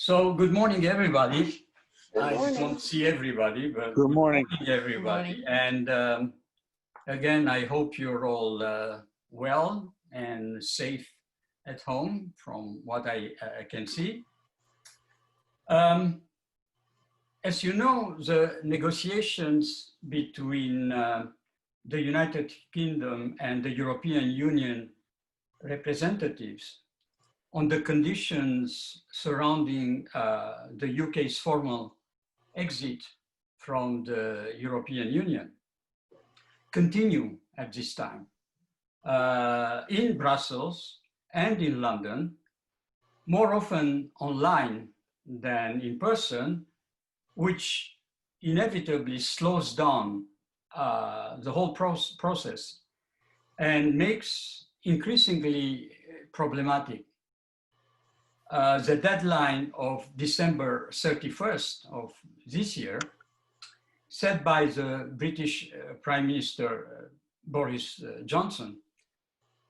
So good morning, everybody. Good I morning. don't see everybody, but Good morning. everybody. Good And again, I hope you're all well and safe at home from what I can see. As you know, the negotiations between the United Kingdom and the European Union representatives on the conditions surrounding the UK's formal exit from the European Union continue at this time. In Brussels and in London, more often online than in person, which inevitably slows down the whole process and makes increasingly problematic the deadline of December 31st of this year, set by the British Prime Minister Boris Johnson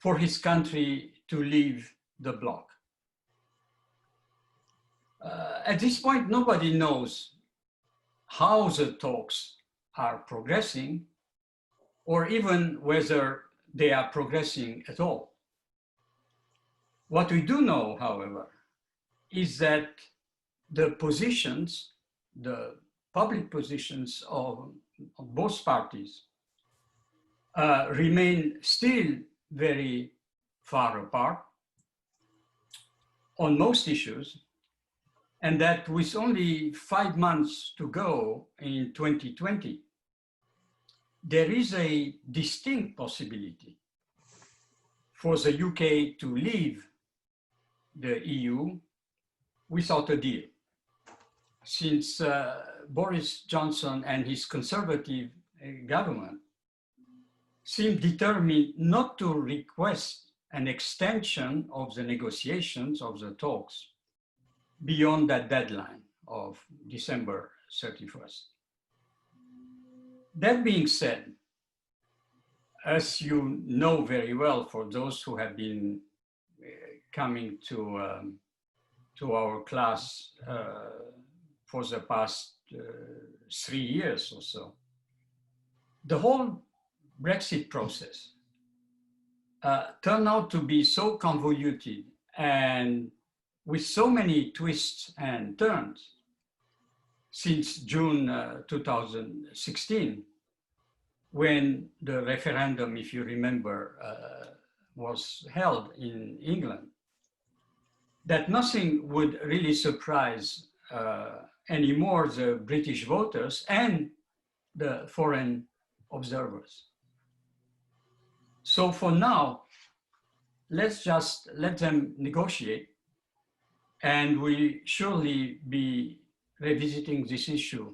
for his country to leave the bloc. At this point, nobody knows how the talks are progressing or even whether they are progressing at all. What we do know, however, is that the positions, the public positions of both parties remain still very far apart on most issues, and that with only 5 months to go in 2020, there is a distinct possibility for the UK to leave the EU without a deal, since Boris Johnson and his conservative government seem determined not to request an extension of the negotiations of the talks beyond that deadline of December 31st. That being said, as you know very well, for those who have been coming to our class for the past 3 years or so, the whole Brexit process turned out to be so convoluted and with so many twists and turns since June 2016, when the referendum, if you remember, was held in England, that nothing would really surprise anymore the British voters and the foreign observers. So for now, let's just let them negotiate, and we'll surely be revisiting this issue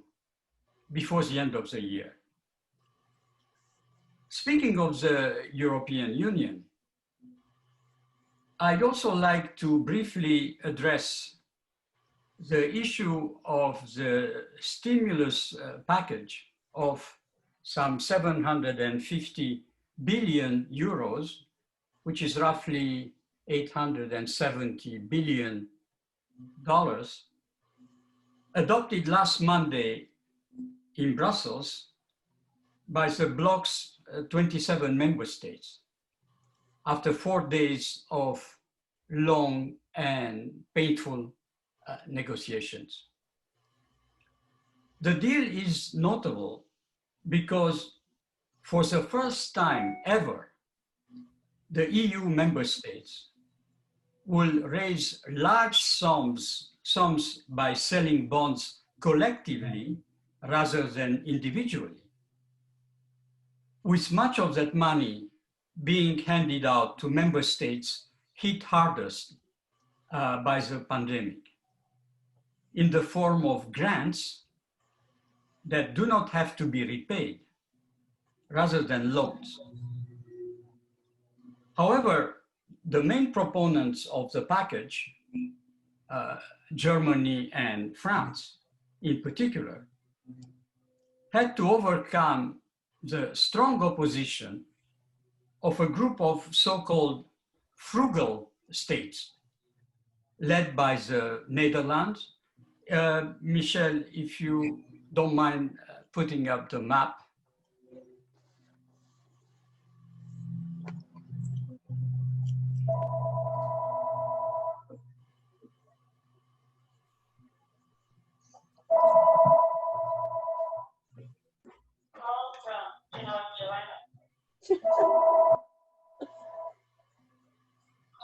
before the end of the year. Speaking of the European Union, I'd also like to briefly address the issue of the stimulus package of some 750 billion euros, which is roughly $870 billion, adopted last Monday in Brussels by the bloc's 27 member states after 4 days of long and painful negotiations. The deal is notable because for the first time ever, the EU member states will raise large sums by selling bonds collectively rather than individually, with much of that money being handed out to member states hit hardest by the pandemic in the form of grants that do not have to be repaid rather than loans. However, the main proponents of the package, Germany and France in particular, had to overcome the strong opposition of a group of so-called frugal states led by the Netherlands. Michel, if you don't mind putting up the map.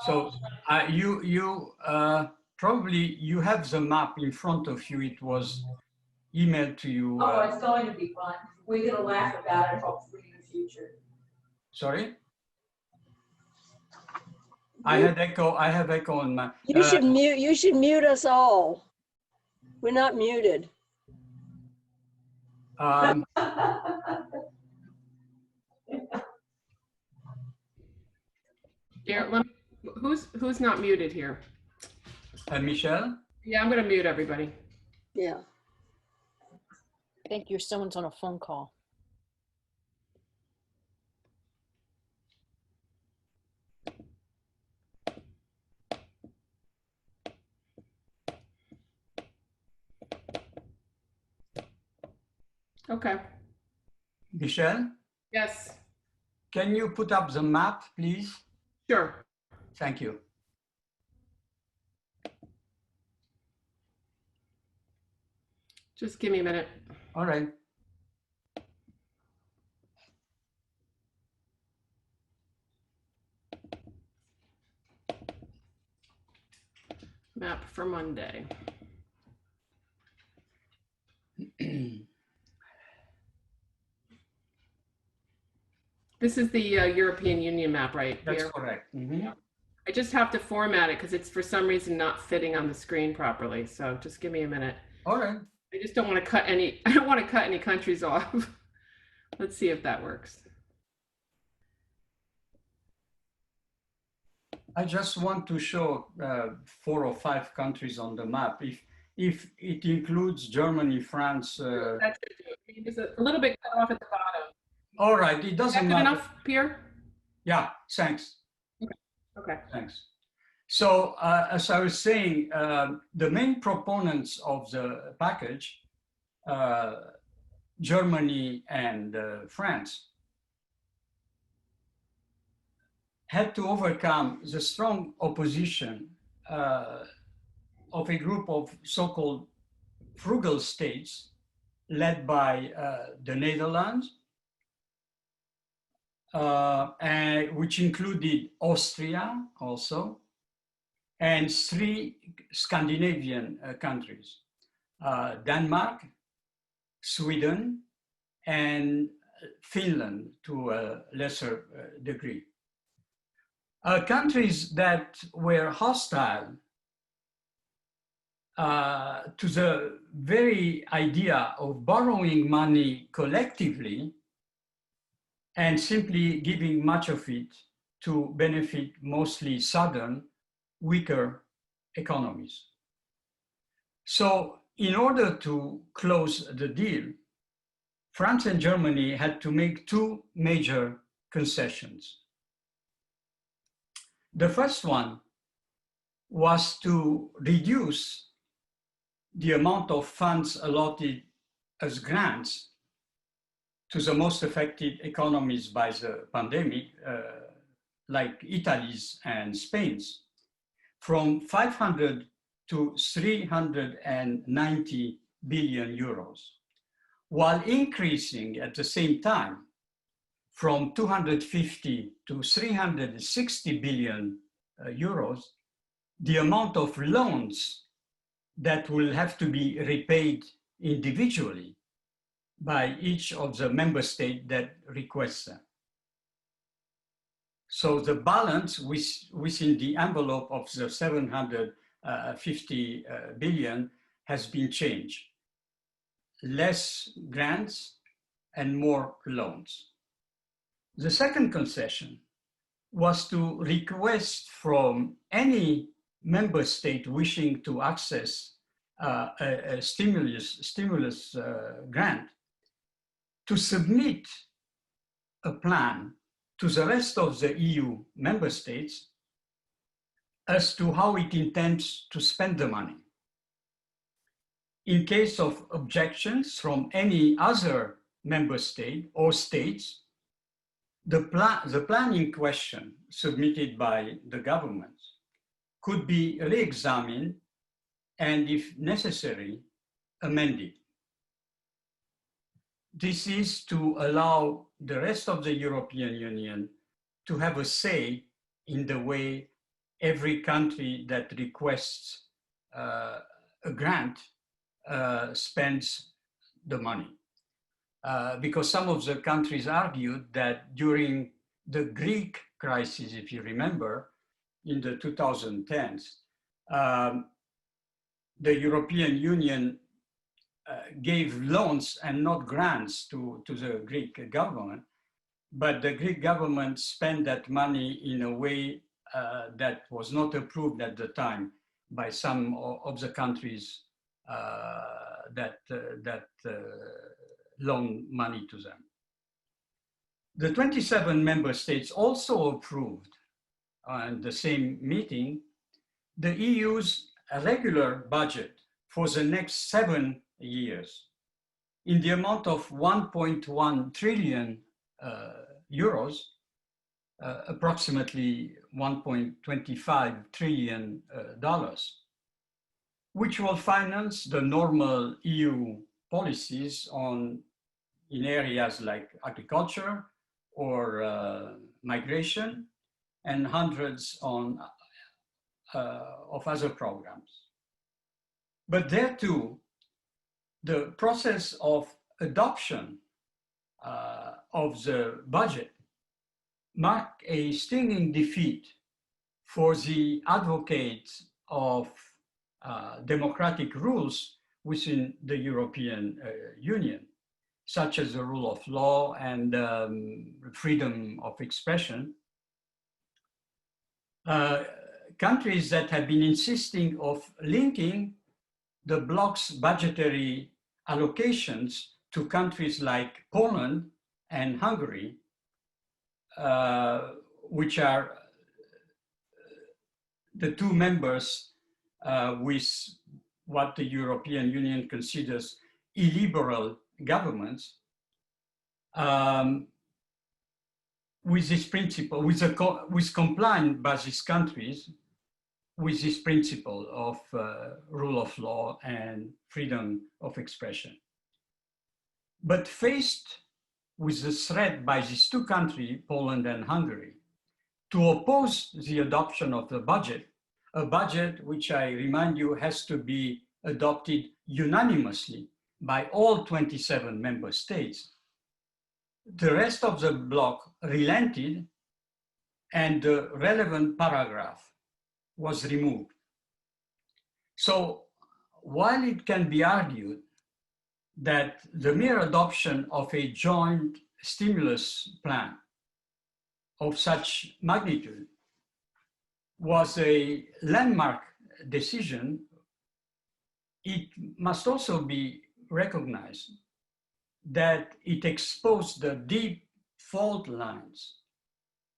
So probably you have the map in front of you. It was emailed to you. Oh, it's going to be fun. We're going to laugh about it hopefully in the future. Sorry? I have echo on my. You should mute us all. We're not muted. Here, who's not muted here? Michelle? Yeah, I'm going to mute everybody. Yeah. I think someone's on a phone call. Okay. Michelle? Yes. Can you put up the map, please? Sure. Thank you. Just give me a minute. All right. Map for Monday. This is the European Union map, right? That's Pierre? correct. Mm-hmm. I just have to format it because it's for some reason not fitting on the screen properly. So just give me a minute. All right. I just don't want to cut any, I don't want to cut any countries off. Let's see if that works. I just want to show 4 or 5 countries on the map. If it includes Germany, France. That's it. There's a little bit cut off at the bottom. All right, it doesn't matter. Enough, Pierre? Yeah, thanks. Okay. Thanks. So as I was saying, the main proponents of the package, Germany and France, had to overcome the strong opposition of a group of so-called frugal states led by the Netherlands, which included Austria also, and 3 Scandinavian countries, Denmark, Sweden, and Finland to a lesser degree. Countries that were hostile to the very idea of borrowing money collectively and simply giving much of it to benefit mostly southern, weaker economies. So in order to close the deal, France and Germany had to make 2 major concessions. The first one was to reduce the amount of funds allotted as grants to the most affected economies by the pandemic, like Italy's and Spain's, from 500 to 390 billion euros, while increasing at the same time from 250 to 360 billion euros, the amount of loans that will have to be repaid individually by each of the member states that requests them. So the balance within the envelope of the 750 billion has been changed. Less grants and more loans. The second concession was to request from any member state wishing to access a stimulus grant to submit a plan to the rest of the EU member states as to how it intends to spend the money. In case of objections from any other member state or states, the planning question submitted by the government could be re-examined and, if necessary, amended. This is to allow the rest of the European Union to have a say in the way every country that requests a grant spends the money. Because some of the countries argued that during the Greek crisis, if you remember, in the 2010s, the European Union gave loans and not grants to the Greek government, but the Greek government spent that money in a way that was not approved at the time by some of the countries that loaned money to them. The 27 member states also approved on the same meeting the EU's regular budget for the next 7 years in the amount of 1.1 trillion euros, approximately $1.25 trillion, which will finance the normal EU policies in areas like agriculture or migration, and hundreds of other programs. But there too, the process of adoption of the budget marked a stinging defeat for the advocates of democratic rules within the European Union, such as the rule of law and freedom of expression. Countries that have been insisting of linking the bloc's budgetary allocations to countries like Poland and Hungary, which are the two members with what the European Union considers illiberal governments, with this principle, with compliance by these countries with this principle of rule of law and freedom of expression. But faced with the threat by these two countries, Poland and Hungary, to oppose the adoption of the budget, a budget which, I remind you, has to be adopted unanimously by all 27 member states, the rest of the bloc relented and the relevant paragraph was removed. So while it can be argued that the mere adoption of a joint stimulus plan of such magnitude was a landmark decision, it must also be recognized that it exposed the deep fault lines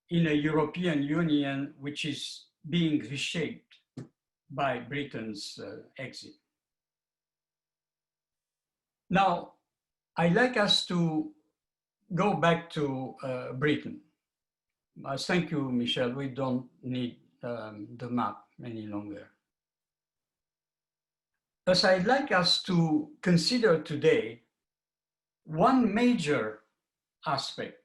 in a European Union which is being reshaped by Britain's exit. Now, I'd like us to go back to Britain. Thank you, Michel. We don't need the map any longer. Thus, I'd like us to consider today one major aspect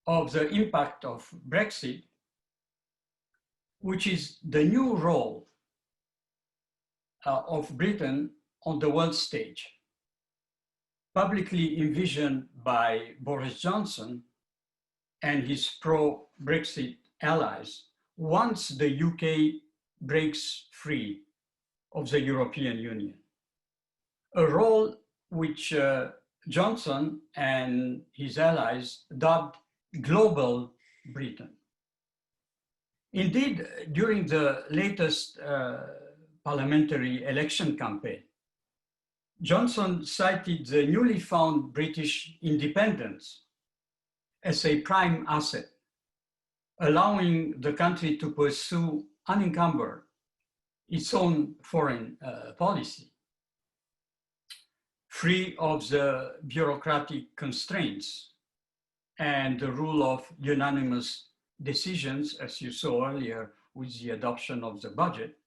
of the impact of Brexit, which is the new role of Britain on the world stage, publicly envisioned by Boris Johnson and his pro-Brexit allies once the UK breaks free of the European Union, a role which Johnson and his allies dubbed Global Britain. Indeed, during the latest parliamentary election campaign, Johnson cited the newly found British independence as a prime asset, allowing the country to pursue unencumber its own foreign policy, free of the bureaucratic constraints and the rule of unanimous decisions, as you saw earlier with the adoption of the budget,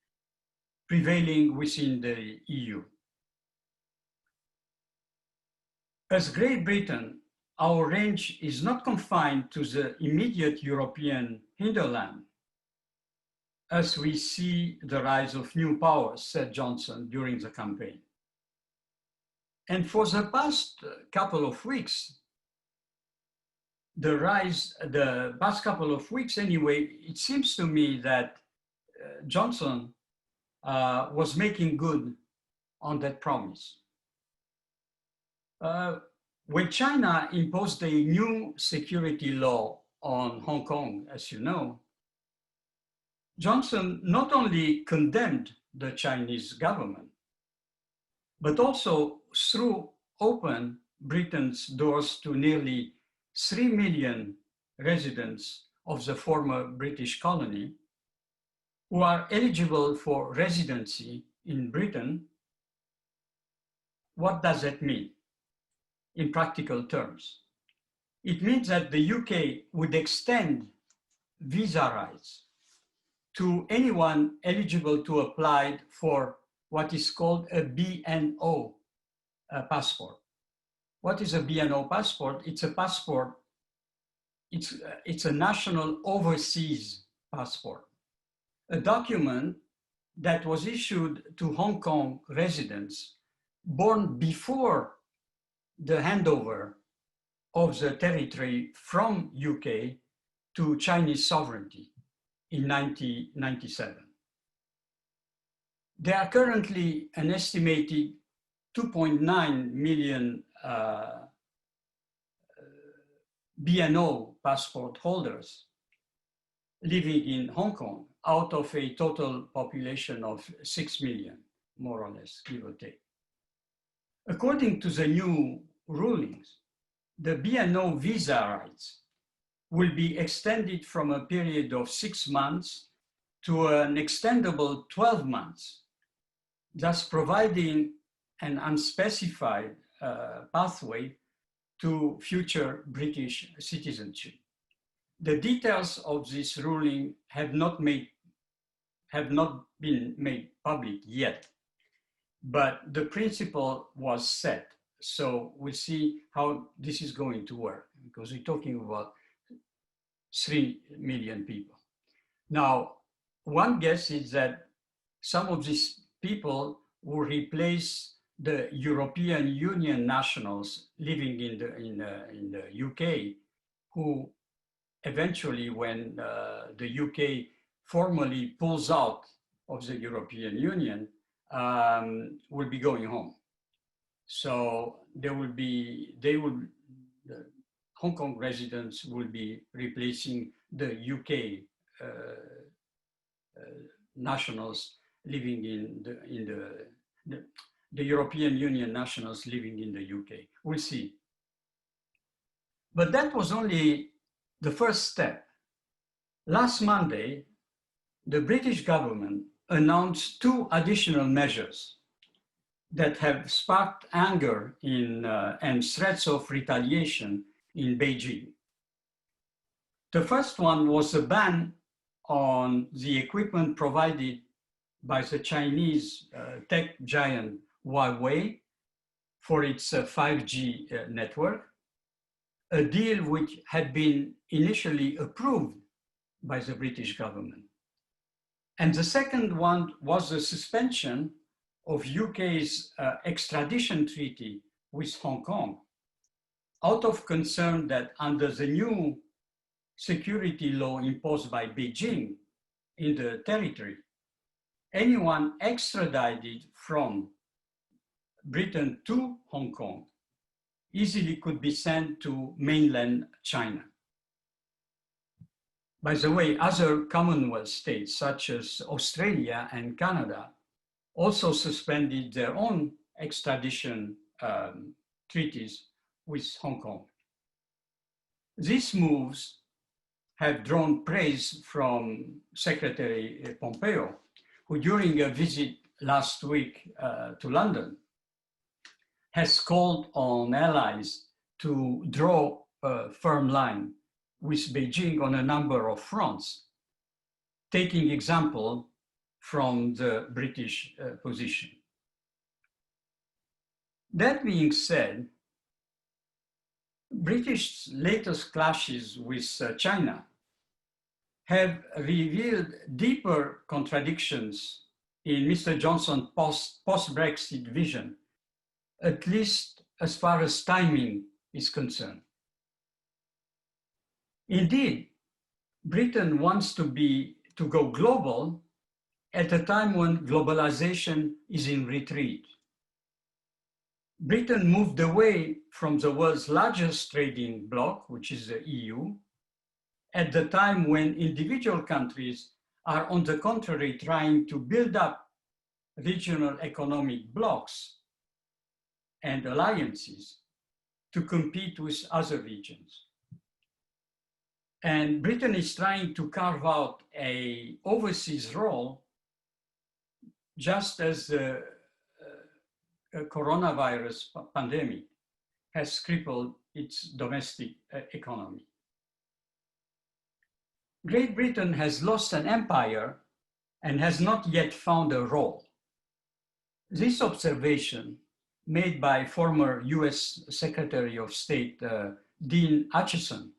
prevailing within the EU. As Great Britain, our range is not confined to the immediate European hinterland, as we see the rise of new powers, said Johnson during the campaign. And for the past couple of weeks, anyway, it seems to me that Johnson was making good on that promise. When China imposed a new security law on Hong Kong, as you know, Johnson not only condemned the Chinese government, but also threw open Britain's doors to nearly 3 million residents of the former British colony who are eligible for residency in Britain. What does that mean in practical terms? It means that the UK would extend visa rights to anyone eligible to apply for what is called a BNO passport. What is a BNO passport? It's a passport, it's a national overseas passport, a document that was issued to Hong Kong residents born before the handover of the territory from UK to Chinese sovereignty in 1997. There are currently an estimated 2.9 million BNO passport holders living in Hong Kong out of a total population of 6 million, more or less, give or take. According to the new rulings, the BNO visa rights will be extended from a period of 6 months to an extendable 12 months, thus providing an unspecified pathway to future British citizenship. The details of this ruling have not been made public yet, but the principle was set. So we'll see how this is going to work, because we're talking about 3 million people. Now, one guess is that some of these people will replace the European Union nationals living in the UK, who eventually, when the UK formally pulls out of the European Union, will be going home. So the Hong Kong residents will be replacing the UK nationals living in the European Union nationals living in the UK. We'll see. But that was only the first step. Last Monday, the British government announced 2 additional measures that have sparked anger and threats of retaliation in Beijing. The first one was a ban on the equipment provided by the Chinese tech giant Huawei for its 5G network, a deal which had been initially approved by the British government. And the second one was the suspension of UK's extradition treaty with Hong Kong, out of concern that under the new security law imposed by Beijing in the territory, anyone extradited from Britain to Hong Kong easily could be sent to mainland China. By the way, other Commonwealth states, such as Australia and Canada, also suspended their own extradition treaties with Hong Kong. These moves have drawn praise from Secretary Pompeo, who during a visit last week to London has called on allies to draw a firm line with Beijing on a number of fronts, taking example from the British position. That being said, British latest clashes with China have revealed deeper contradictions in Mr. Johnson's post-Brexit vision, at least as far as timing is concerned. Indeed, Britain wants to go global at a time when globalization is in retreat. Britain moved away from the world's largest trading bloc, which is the EU, at the time when individual countries are, on the contrary, trying to build up regional economic blocs and alliances to compete with other regions. And Britain is trying to carve out an overseas role, just as the coronavirus pandemic has crippled its domestic economy. Great Britain has lost an empire and has not yet found a role. This observation, made by former US Secretary of State Dean Acheson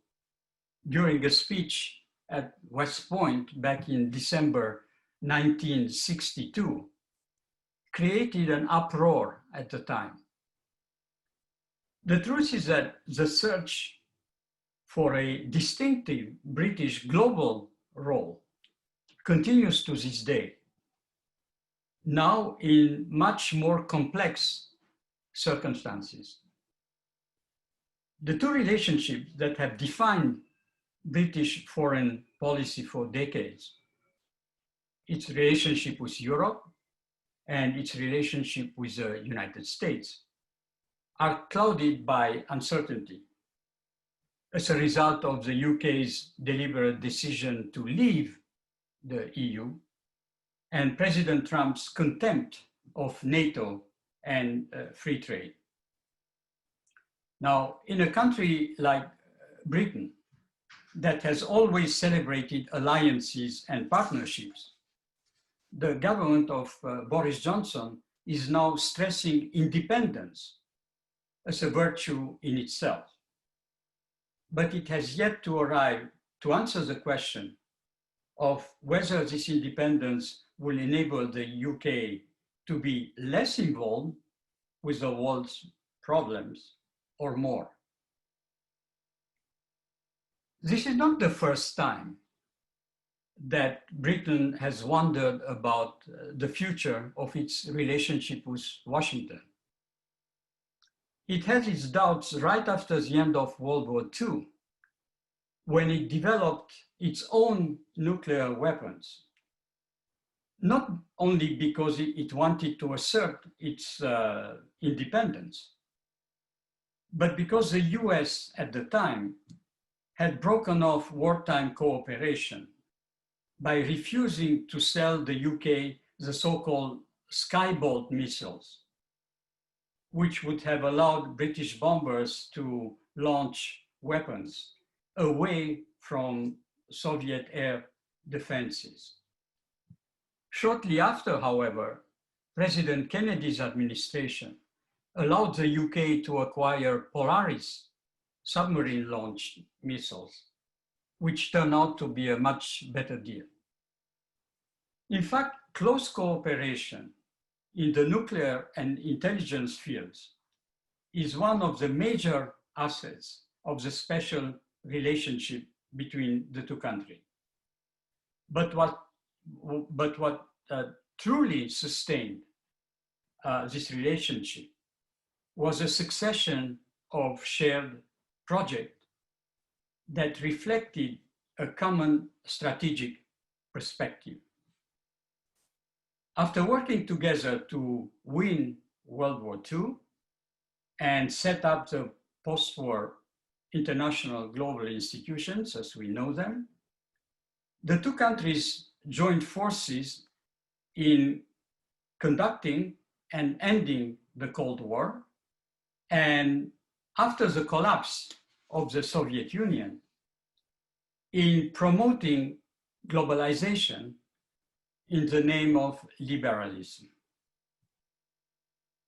during a speech at West Point back in December 1962, created an uproar at the time. The truth is that the search for a distinctive British global role continues to this day, now in much more complex circumstances. The two relationships that have defined British foreign policy for decades, its relationship with Europe and its relationship with the United States, are clouded by uncertainty as a result of the UK's deliberate decision to leave the EU and President Trump's contempt of NATO and free trade. Now, in a country like Britain, that has always celebrated alliances and partnerships, the government of Boris Johnson is now stressing independence as a virtue in itself. But it has yet to arrive to answer the question of whether this independence will enable the UK to be less involved with the world's problems or more. This is not the first time that Britain has wondered about the future of its relationship with Washington. It had its doubts right after the end of World War II, when it developed its own nuclear weapons, not only because it wanted to assert its independence, but because the US at the time had broken off wartime cooperation by refusing to sell the UK the so-called Skybolt missiles, which would have allowed British bombers to launch weapons away from Soviet air defenses. Shortly after, however, President Kennedy's administration allowed the UK to acquire Polaris submarine-launched missiles, which turned out to be a much better deal. In fact, close cooperation in the nuclear and intelligence fields is one of the major assets of the special relationship between the two countries. But what truly sustained this relationship was a succession of shared projects that reflected a common strategic perspective. After working together to win World War II and set up the post-war international global institutions as we know them, The two countries joined forces in conducting and ending the Cold War. And after the collapse of the Soviet Union, in promoting globalization in the name of liberalism.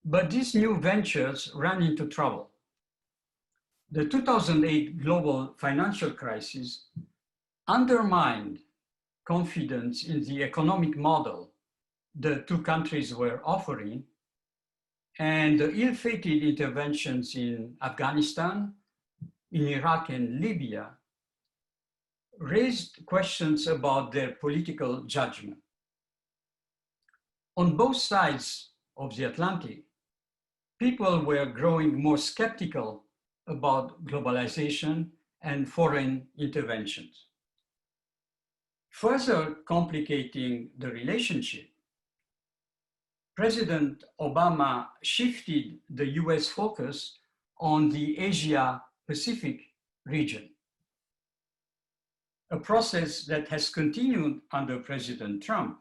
But these new ventures ran into trouble. The 2008 global financial crisis undermined confidence in the economic model the two countries were offering, and the ill-fated interventions in Afghanistan, in Iraq and Libya raised questions about their political judgment. On both sides of the Atlantic, people were growing more skeptical about globalization and foreign interventions. Further complicating the relationship, President Obama shifted the US focus on the Asia-Pacific region, a process that has continued under President Trump.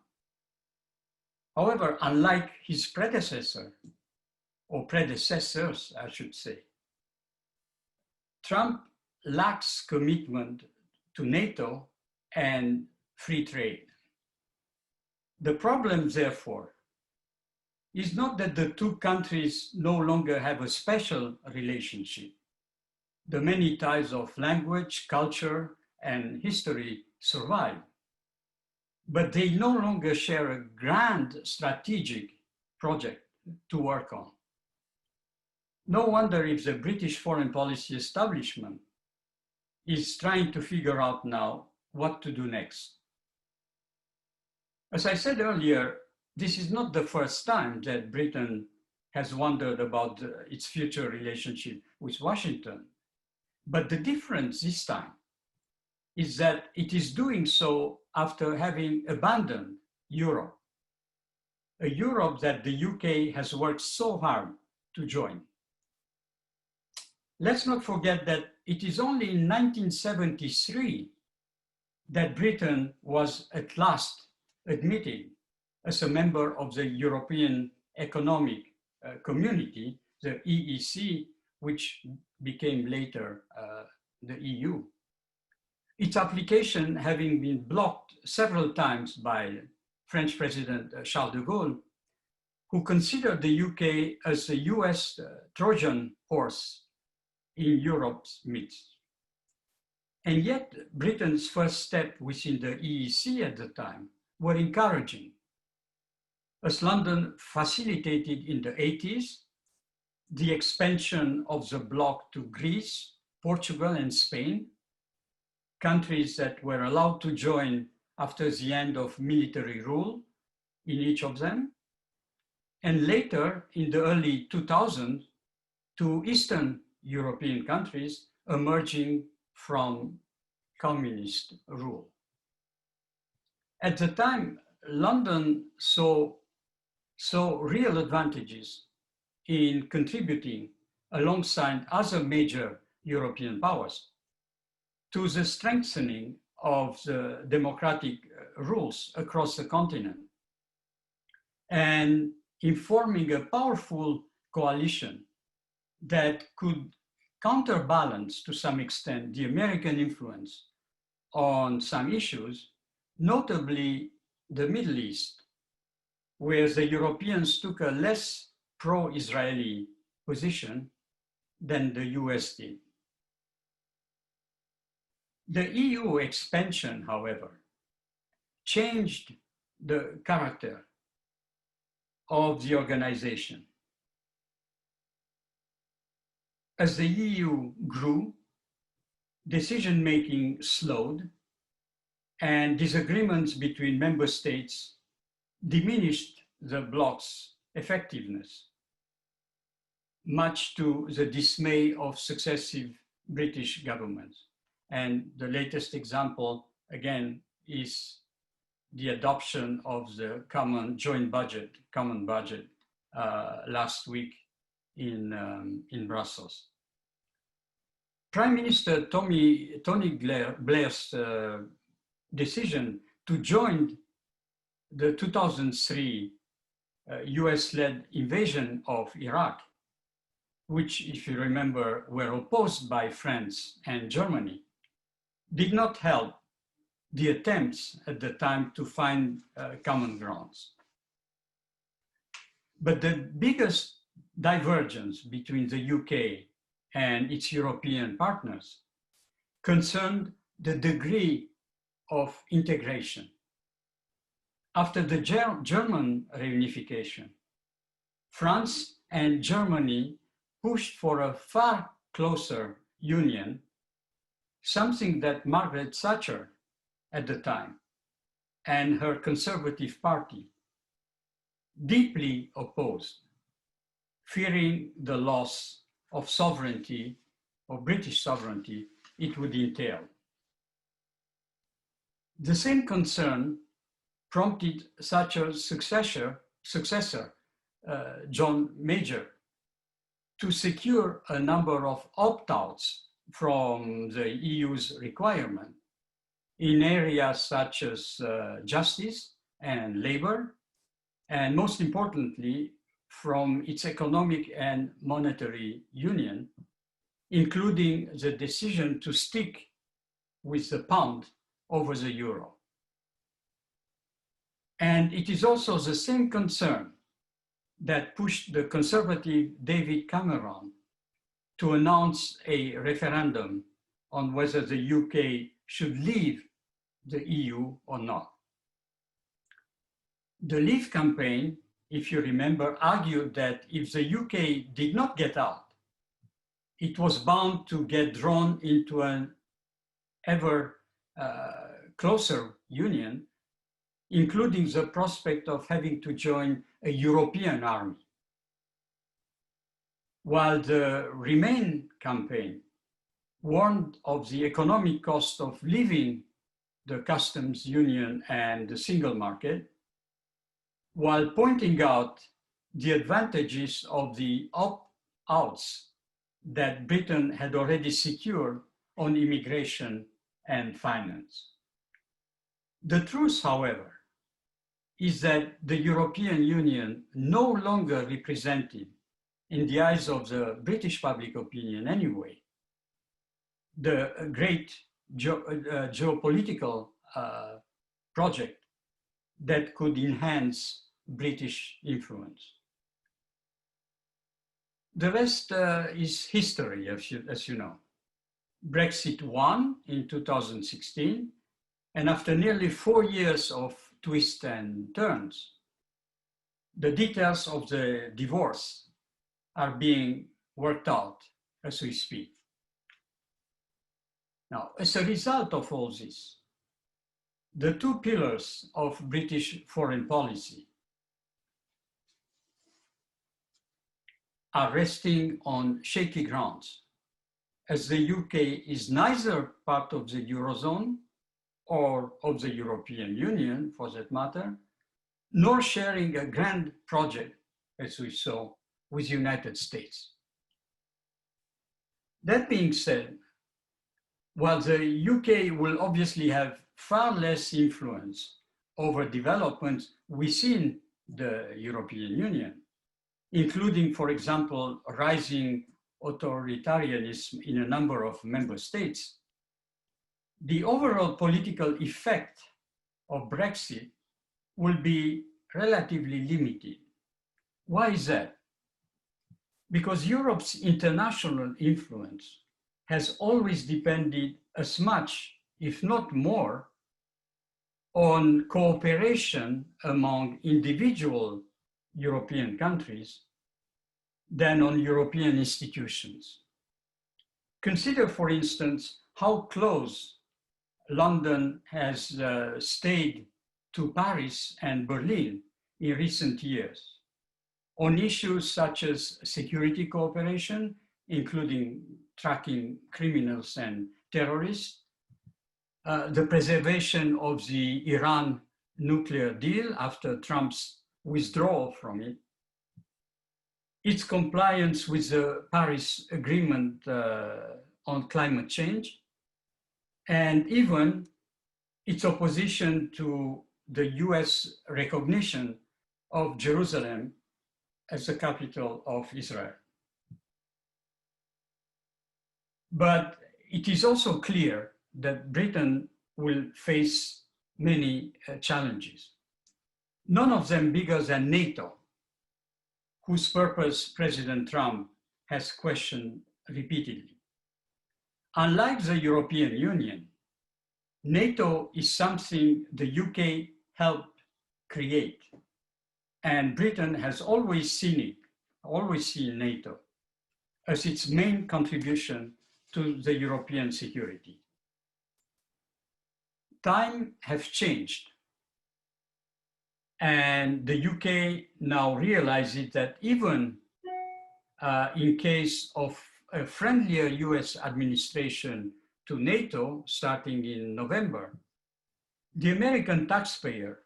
However, unlike his predecessor, or predecessors, I should say, Trump lacks commitment to NATO and free trade. The problem, therefore, is not that the two countries no longer have a special relationship. The many ties of language, culture, and history survive, but they no longer share a grand strategic project to work on. No wonder if the British foreign policy establishment is trying to figure out now what to do next. As I said earlier, this is not the first time that Britain has wondered about its future relationship with Washington. But the difference this time is that it is doing so after having abandoned Europe, a Europe that the UK has worked so hard to join. Let's not forget that it is only in 1973 that Britain was at last admitted as a member of the European Economic Community, the EEC, which became later the EU. Its application having been blocked several times by French President Charles de Gaulle, who considered the UK as a US Trojan horse in Europe's midst. And yet, Britain's first step within the EEC at the time were encouraging. As London facilitated in the 80s the expansion of the bloc to Greece, Portugal, and Spain, countries that were allowed to join after the end of military rule in each of them, and later in the early 2000s to Eastern European countries emerging from communist rule. At the time, London saw real advantages in contributing alongside other major European powers to the strengthening of the democratic rules across the continent and in forming a powerful coalition that could counterbalance to some extent the American influence on some issues, notably the Middle East, where the Europeans took a less pro-Israeli position than the US did. The EU expansion, however, changed the character of the organization. As the EU grew, decision-making slowed, and disagreements between member states diminished the bloc's effectiveness, much to the dismay of successive British governments. And the latest example, again, is the adoption of the common budget last week in Brussels. Prime Minister Tony Blair's decision to join the 2003 US-led invasion of Iraq, which, if you remember, were opposed by France and Germany, did not help the attempts at the time to find common grounds. But the biggest divergence between the UK and its European partners concerned the degree of integration. After the German reunification, France and Germany pushed for a far closer union, something that Margaret Thatcher at the time and her Conservative Party deeply opposed, fearing the loss of sovereignty, of British sovereignty, it would entail. The same concern prompted Thatcher's successor, John Major, to secure a number of opt-outs from the EU's requirement in areas such as justice and labor, and most importantly, from its economic and monetary union, including the decision to stick with the pound over the euro. And it is also the same concern that pushed the conservative David Cameron to announce a referendum on whether the UK should leave the EU or not. The Leave campaign, if you remember, argued that if the UK did not get out, it was bound to get drawn into an ever closer union, including the prospect of having to join a European army. While the Remain campaign warned of the economic cost of leaving the customs union and the single market, while pointing out the advantages of the opt-outs that Britain had already secured on immigration and finance. The truth, however, is that the European Union no longer represented, in the eyes of the British public opinion anyway, the great geopolitical project that could enhance British influence. The rest is history, as you know. Brexit won in 2016, and after nearly 4 years of twists and turns, the details of the divorce are being worked out as we speak. Now, as a result of all this, the two pillars of British foreign policy are resting on shaky grounds, as the UK is neither part of the Eurozone or of the European Union, for that matter, nor sharing a grand project, as we saw, with the United States. That being said, while the UK will obviously have far less influence over developments within the European Union, including, for example, rising authoritarianism in a number of member states, the overall political effect of Brexit will be relatively limited. Why is that? Because Europe's international influence has always depended as much, if not more, on cooperation among individual European countries than on European institutions. Consider, for instance, how close London has stayed to Paris and Berlin in recent years on issues such as security cooperation, including tracking criminals and terrorists, the preservation of the Iran nuclear deal after Trump's withdrawal from it, its compliance with the Paris Agreement on climate change, and even its opposition to the US recognition of Jerusalem as the capital of Israel. But it is also clear that Britain will face many challenges, none of them bigger than NATO, whose purpose President Trump has questioned repeatedly. Unlike the European Union, NATO is something the UK helped create, and Britain has always seen NATO as its main contribution to the European security. Time has changed, and the UK now realizes that even in case of a friendlier US administration to NATO starting in November, the American taxpayer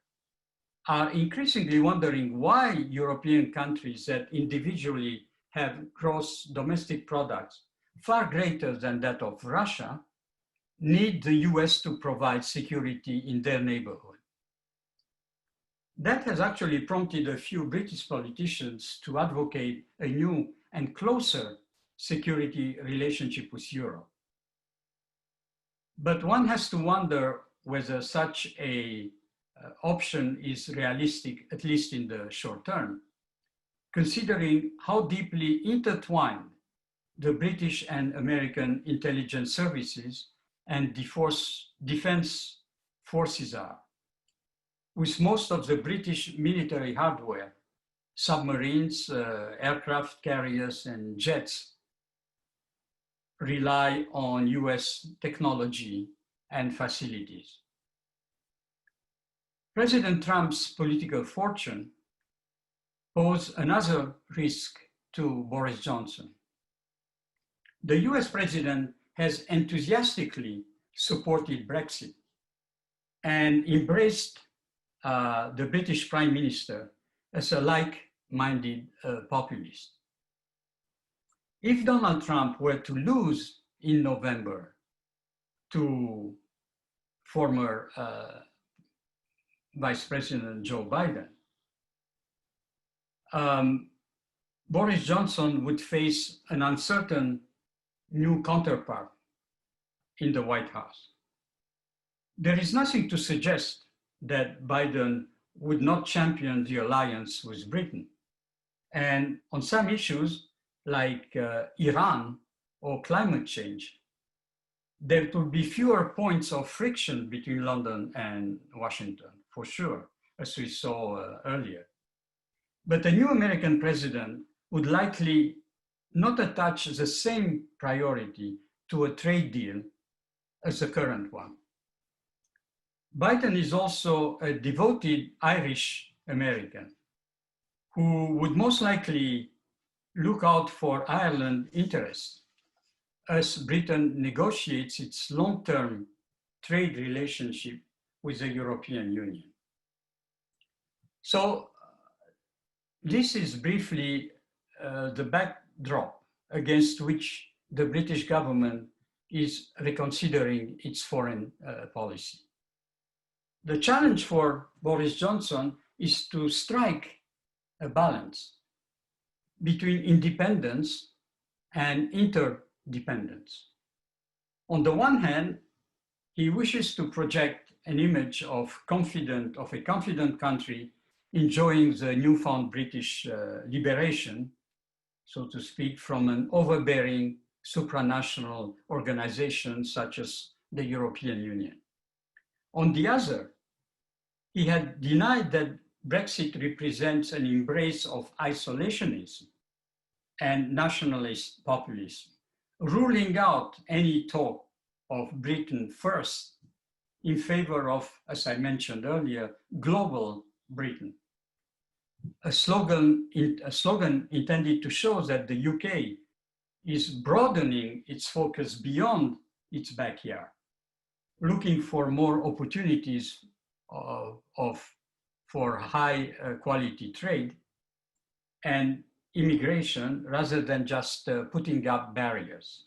are increasingly wondering why European countries that individually have gross domestic products far greater than that of Russia need the US to provide security in their neighborhood. That has actually prompted a few British politicians to advocate a new and closer security relationship with Europe. But one has to wonder whether such a option is realistic, at least in the short term, considering how deeply intertwined the British and American intelligence services and defense forces are, with most of the British military hardware, submarines, aircraft carriers, and jets, rely on US technology and facilities. President Trump's political fortune poses another risk to Boris Johnson. The US president has enthusiastically supported Brexit and embraced the British Prime Minister as a like-minded populist. If Donald Trump were to lose in November to former Vice President Joe Biden, Boris Johnson would face an uncertain new counterpart in the White House. There is nothing to suggest that Biden would not champion the alliance with Britain. And on some issues like Iran or climate change, there will be fewer points of friction between London and Washington, for sure, as we saw earlier. But the new American president would likely not attach the same priority to a trade deal as the current one. Biden is also a devoted Irish American who would most likely look out for Ireland's interests as Britain negotiates its long-term trade relationship with the European Union. So this is briefly the backdrop against which the British government is reconsidering its foreign policy. The challenge for Boris Johnson is to strike a balance between independence and interdependence. On the one hand, he wishes to project an image of a confident country enjoying the newfound British liberation, so to speak, from an overbearing supranational organization such as the European Union. On the other, he had denied that Brexit represents an embrace of isolationism and nationalist populism, ruling out any talk of Britain first in favor of, as I mentioned earlier, global Britain. A slogan intended to show that the UK is broadening its focus beyond its backyard, looking for more opportunities for high quality trade and immigration rather than just putting up barriers.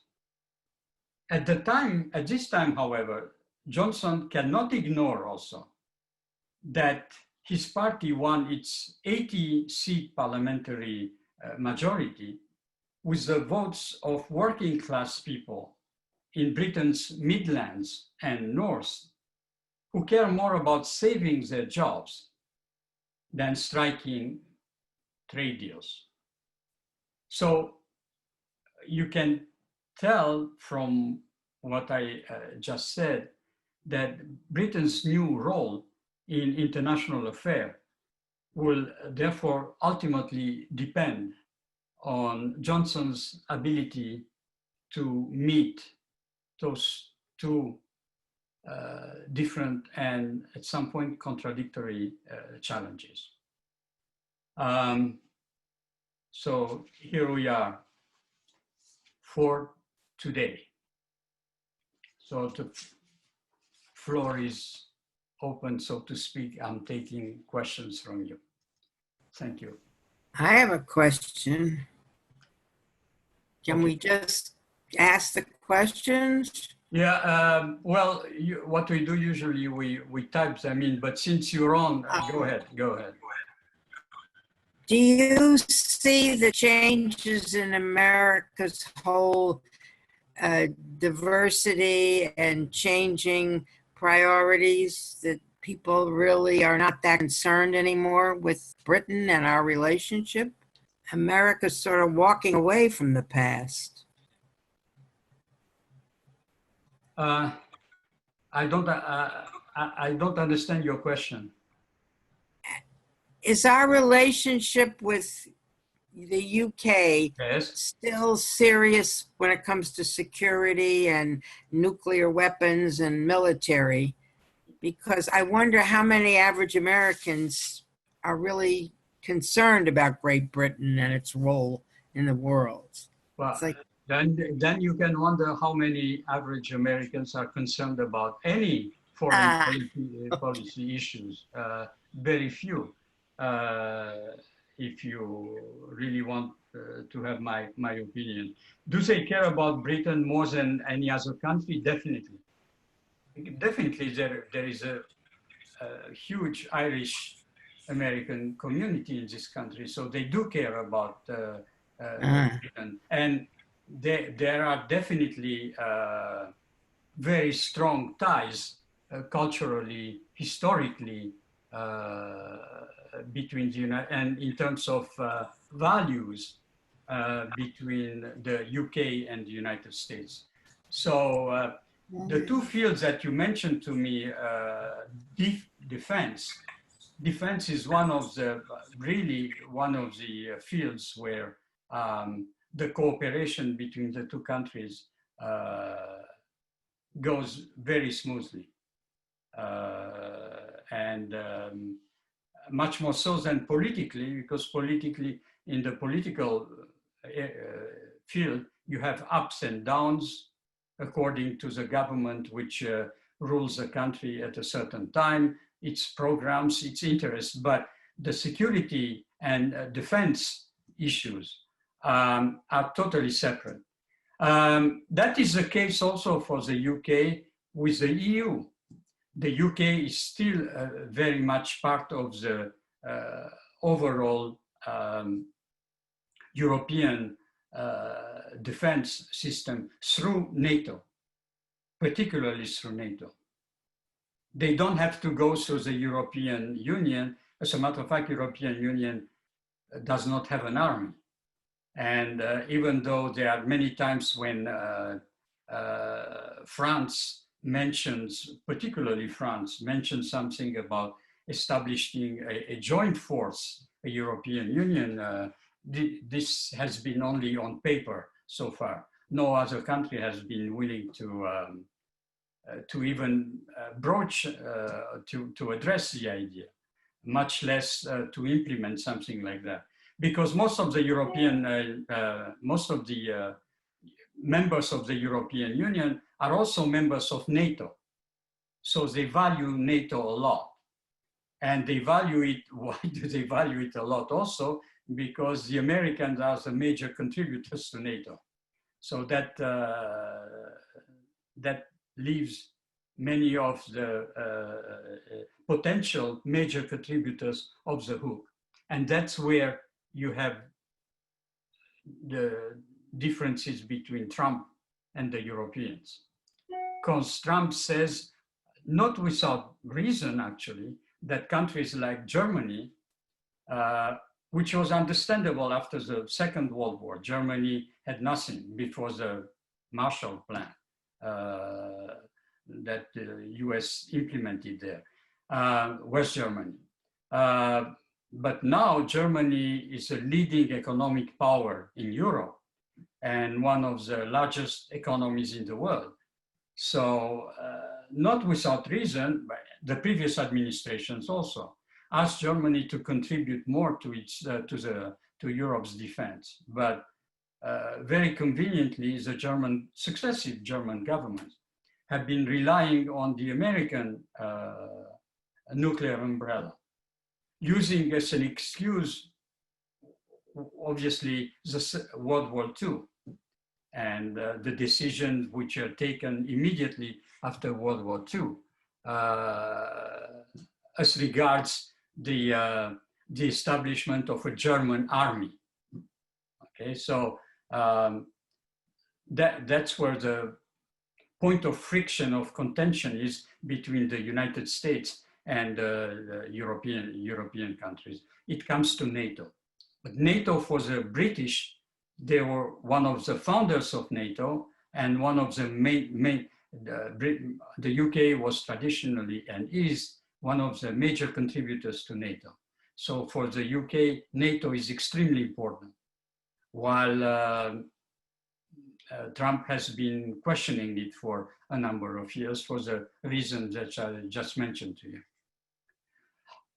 At this time, however, Johnson cannot ignore also that his party won its 80-seat parliamentary majority with the votes of working class people in Britain's Midlands and North, who care more about saving their jobs than striking trade deals. So you can tell from what I just said that Britain's new role in international affairs will therefore ultimately depend on Johnson's ability to meet those two different and at some point contradictory challenges. So here we are for today. So the floor is open, so to speak. I'm taking questions from you. Thank you. I have a question. Can Okay. we just ask the questions? Yeah, well, what we do usually, we type them in, but since you're on, go ahead. Do you see the changes in America's whole diversity and changing priorities, that people really are not that concerned anymore with Britain and our relationship? America's sort of walking away from the past. I don't understand your question. Is our relationship with the UK Yes. still serious when it comes to security and nuclear weapons and military? Because I wonder how many average Americans are really concerned about Great Britain and its role in the world. Well, It's like, then you can wonder how many average Americans are concerned about any foreign policy issues. Very few. If you really want to have my opinion. Do they care about Britain more than any other country? Definitely. Definitely there is a huge Irish American community in this country, so they do care about Britain. And there are definitely very strong ties culturally, historically, between the United, and in terms of values between the UK and the United States. So the two fields that you mentioned to me, defense is one of the fields where the cooperation between the two countries goes very smoothly. And much more so than politically, because politically, in the political field, you have ups and downs according to the government which rules the country at a certain time, its programs, its interests, but the security and defense issues are totally separate. That is the case also for the UK with the EU. The UK is still very much part of the overall European defense system through NATO, particularly through NATO. They don't have to go through the European Union. As a matter of fact, European Union does not have an army. And even though there are many times when France mentions, particularly France, mentions something about establishing a joint force, a European Union, this has been only on paper so far. No other country has been willing to even broach, to address the idea, much less to implement something like that. Because most of the European, members of the European Union are also members of NATO. So they value NATO a lot. And they value it, why do they value it a lot also? Because the Americans are the major contributors to NATO. So that leaves many of the potential major contributors of the hook. And that's where you have the differences between Trump and the Europeans. Because Trump says, not without reason actually, that countries like Germany, which was understandable after the Second World War. Germany had nothing before the Marshall Plan that the US implemented there, West Germany. But now Germany is a leading economic power in Europe and one of the largest economies in the world. So not without reason, but the previous administrations also asked Germany to contribute more to its to Europe's defense. But very conveniently, the successive German governments have been relying on the American nuclear umbrella, using as an excuse, obviously, the World War II and the decisions which are taken immediately after World War II as regards the establishment of a German army. Okay, so that's where the point of friction, of contention is between the United States and the European countries. It comes to NATO. But NATO for the British, they were one of the founders of NATO and one of the the UK was traditionally and is one of the major contributors to NATO. So for the UK, NATO is extremely important. While Trump has been questioning it for a number of years for the reasons that I just mentioned to you.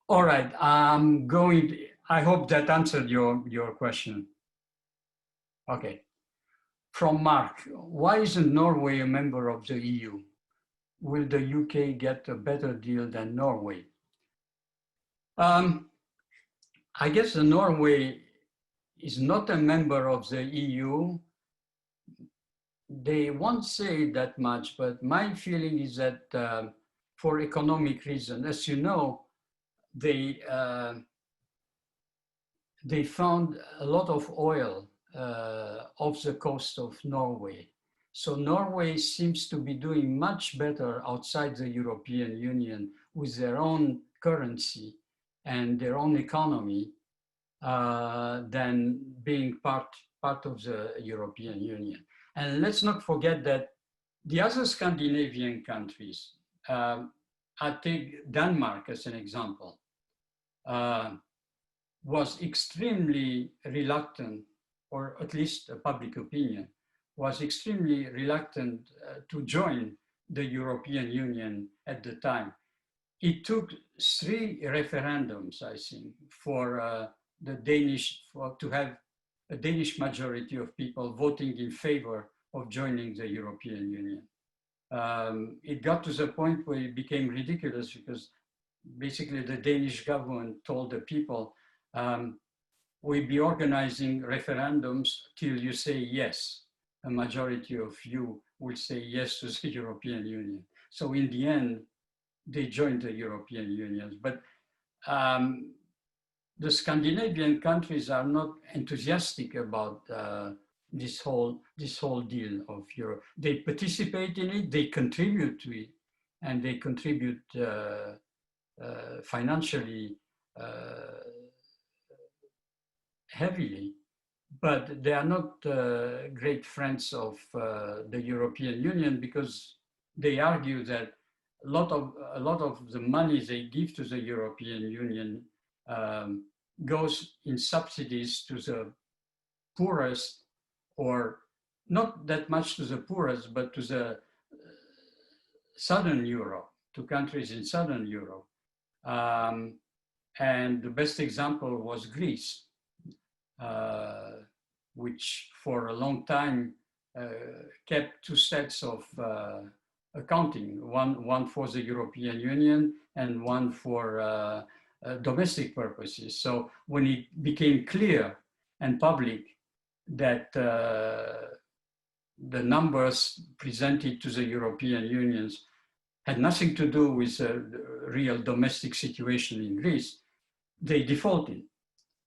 All right, I hope that answered your question. Okay. From Mark, why isn't Norway a member of the EU? Will the UK get a better deal than Norway? I guess Norway is not a member of the EU. They won't say that much, but my feeling is that for economic reasons, as you know, they found a lot of oil off the coast of Norway. So Norway seems to be doing much better outside the European Union with their own currency and their own economy than being part of the European Union. And let's not forget that the other Scandinavian countries, I take Denmark as an example, was extremely reluctant, or at least public opinion, was extremely reluctant to join the European Union at the time. It took 3 referendums, I think, for the Danish, to have a Danish majority of people voting in favor of joining the European Union. It got to the point where it became ridiculous because basically the Danish government told the people, we'll be organizing referendums till you say yes. A majority of you will say yes to the European Union. So in the end, they joined the European Union. But the Scandinavian countries are not enthusiastic about this whole deal of Europe. They participate in it, they contribute to it, and they contribute financially heavily, but they are not great friends of the European Union because they argue that a lot of the money they give to the European Union goes in subsidies to the poorest, or not that much to the poorest, but to the Southern Europe, to countries in Southern Europe. And the best example was Greece, which for a long time kept 2 sets of accounting, one for the European Union and one for domestic purposes. So when it became clear and public that the numbers presented to the European Unions had nothing to do with the real domestic situation in Greece, they defaulted.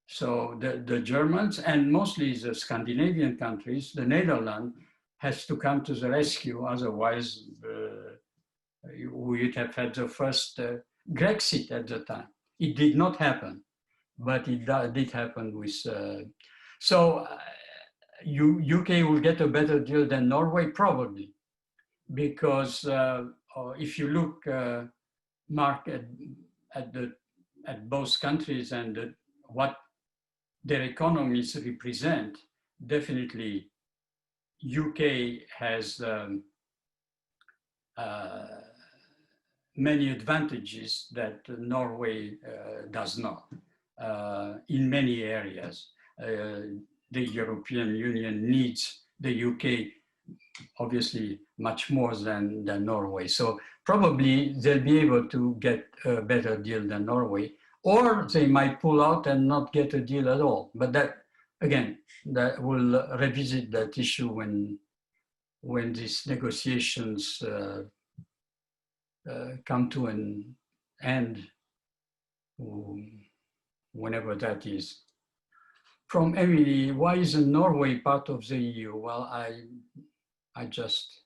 So the Germans and mostly the Scandinavian countries, the Netherlands, has to come to the rescue. Otherwise, we would have had the first Grexit at the time. It did not happen, but it did happen with. UK will get a better deal than Norway, probably, because if you look, Mark, at both countries and what their economies represent, definitely UK has many advantages that Norway does not in many areas. The European Union needs the UK obviously much more than Norway. So probably they'll be able to get a better deal than Norway, or they might pull out and not get a deal at all. But that, again, that will revisit that issue when these negotiations come to an end, whenever that is. From Emily, why isn't Norway part of the EU? Well, I just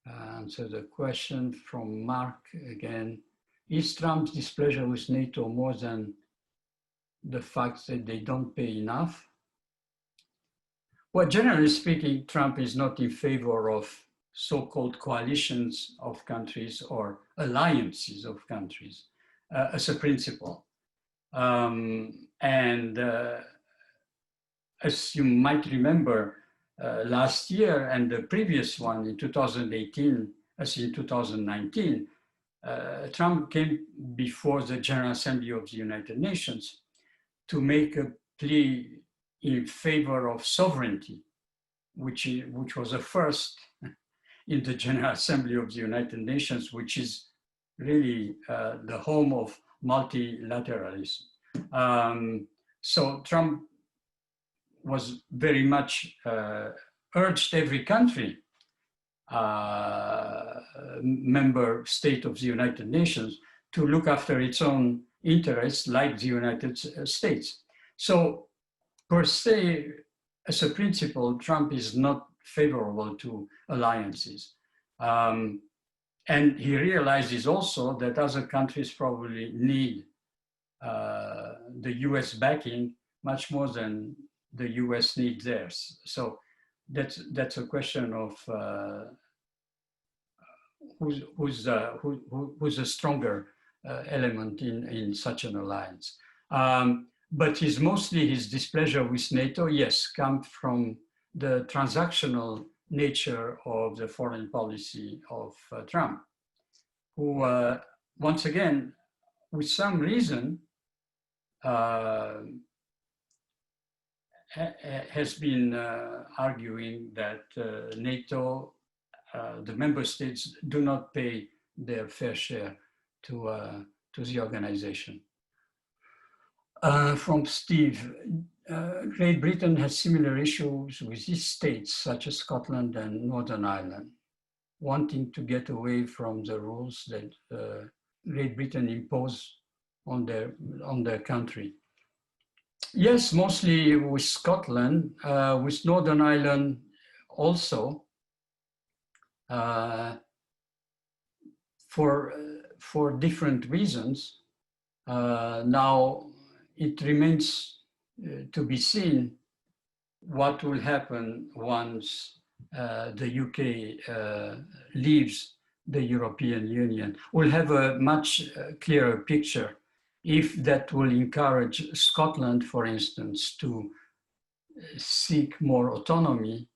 answered the question. From Mark again. Is Trump's displeasure with NATO more than the fact that they don't pay enough? Well, generally speaking, Trump is not in favor of so-called coalitions of countries or alliances of countries as a principle. As you might remember, last year and the previous one in 2018, as in 2019, Trump came before the General Assembly of the United Nations to make a plea in favor of sovereignty, which was a first in the General Assembly of the United Nations, which is really the home of multilateralism. So Trump was very much urged every country, member state of the United Nations, to look after its own interests like the United States. So per se, as a principle, Trump is not favorable to alliances. And he realizes also that other countries probably need the US backing much more than the US needs theirs. So that's a question of who's a stronger element in such an alliance. But mostly his displeasure with NATO, yes, comes from the transactional nature of the foreign policy of Trump, who, once again, with some reason, has been arguing that NATO, the member states, do not pay their fair share to the organization. From Steve, Great Britain has similar issues with these states, such as Scotland and Northern Ireland, wanting to get away from the rules that Great Britain imposed on their country. Yes, mostly with Scotland, with Northern Ireland also, for different reasons. Now, it remains to be seen what will happen once the UK leaves the European Union. We'll have a much clearer picture if that will encourage Scotland, for instance, to seek more autonomy,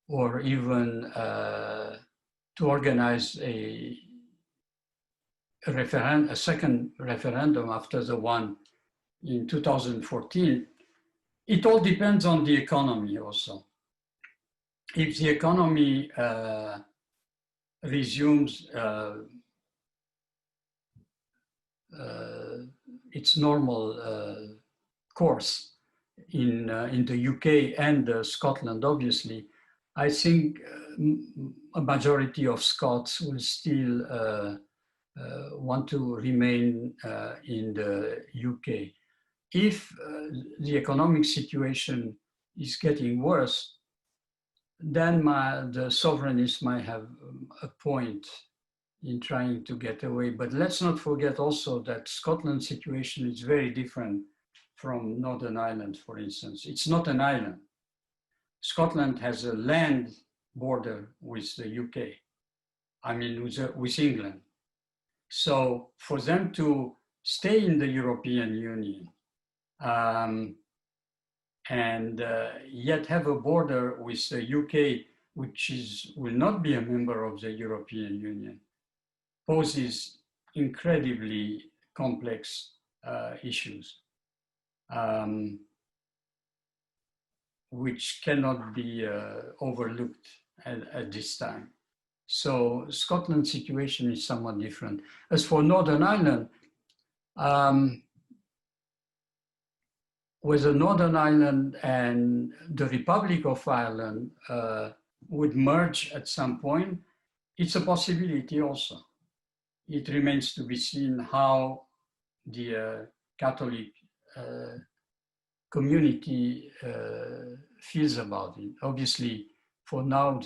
or even to organize a second referendum after the one in 2014. It all depends on the economy also. If the economy resumes its normal course in the UK and Scotland, obviously, I think a majority of Scots will still want to remain in the UK. If the economic situation is getting worse, then the sovereignists might have a point in trying to get away. But let's not forget also that Scotland's situation is very different from Northern Ireland, for instance. It's not an island. Scotland has a land border with the UK, I mean with England. So for them to stay in the European Union and yet have a border with the UK, which will not be a member of the European Union, poses incredibly complex issues, which cannot be overlooked at this time. So Scotland's situation is somewhat different. As for Northern Ireland, whether Northern Ireland and the Republic of Ireland would merge at some point, it's a possibility also. It remains to be seen how the Catholic community feels about it. Obviously, for now,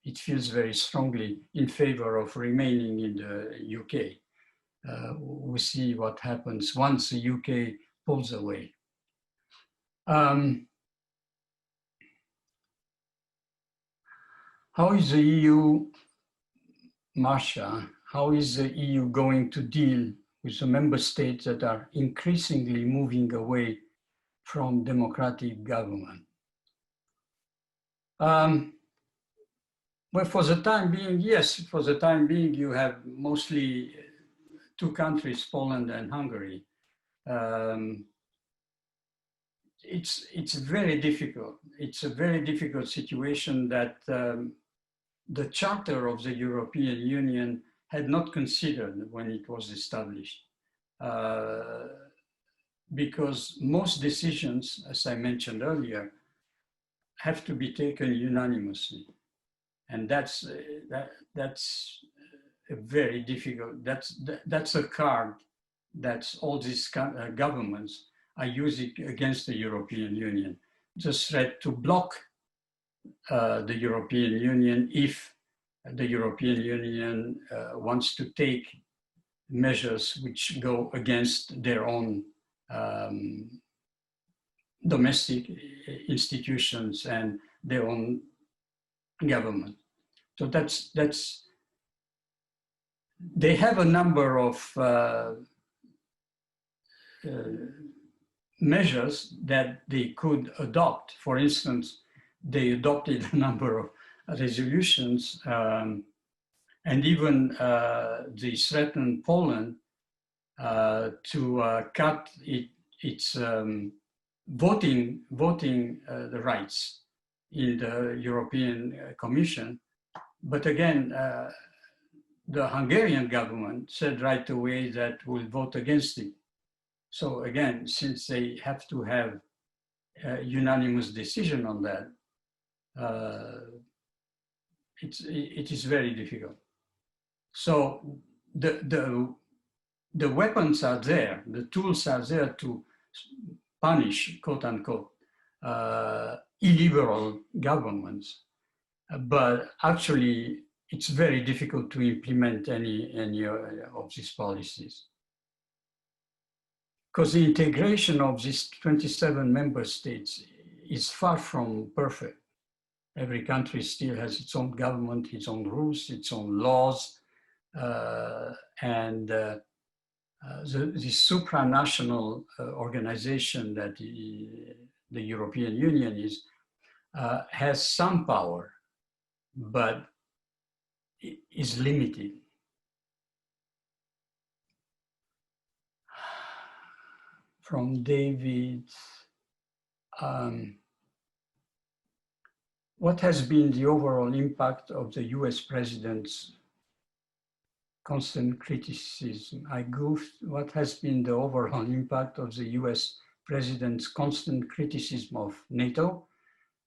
it feels very strongly in favor of remaining in the UK. We'll see what happens once the UK pulls away. How is the EU, Marcia, how is the EU going to deal with the member states that are increasingly moving away from democratic government? Well, for the time being, yes, for the time being, you have mostly two countries, Poland and Hungary. It's very difficult. It's a very difficult situation that the Charter of the European Union had not considered when it was established. Because most decisions, as I mentioned earlier, have to be taken unanimously. And that's a very difficult, that's a card that all these governments are using against the European Union. The threat to block the European Union if the European Union wants to take measures which go against their own domestic institutions and their own government. So they have a number of measures that they could adopt. For instance, they adopted a number of resolutions and even they threatened Poland to cut its voting the rights in the European Commission. But again, the Hungarian government said right away that will vote against it. So again, since they have to have a unanimous decision on that, it is very difficult. So the weapons are there, the tools are there to punish, quote unquote, illiberal governments. But actually, it's very difficult to implement any of these policies. Because the integration of these 27 member states is far from perfect. Every country still has its own government, its own rules, its own laws, and the supranational organization that the European Union is has some power, but is limited. From David, what has been the overall impact of the US president's constant criticism? I goofed. What has been the overall impact of the US president's constant criticism of NATO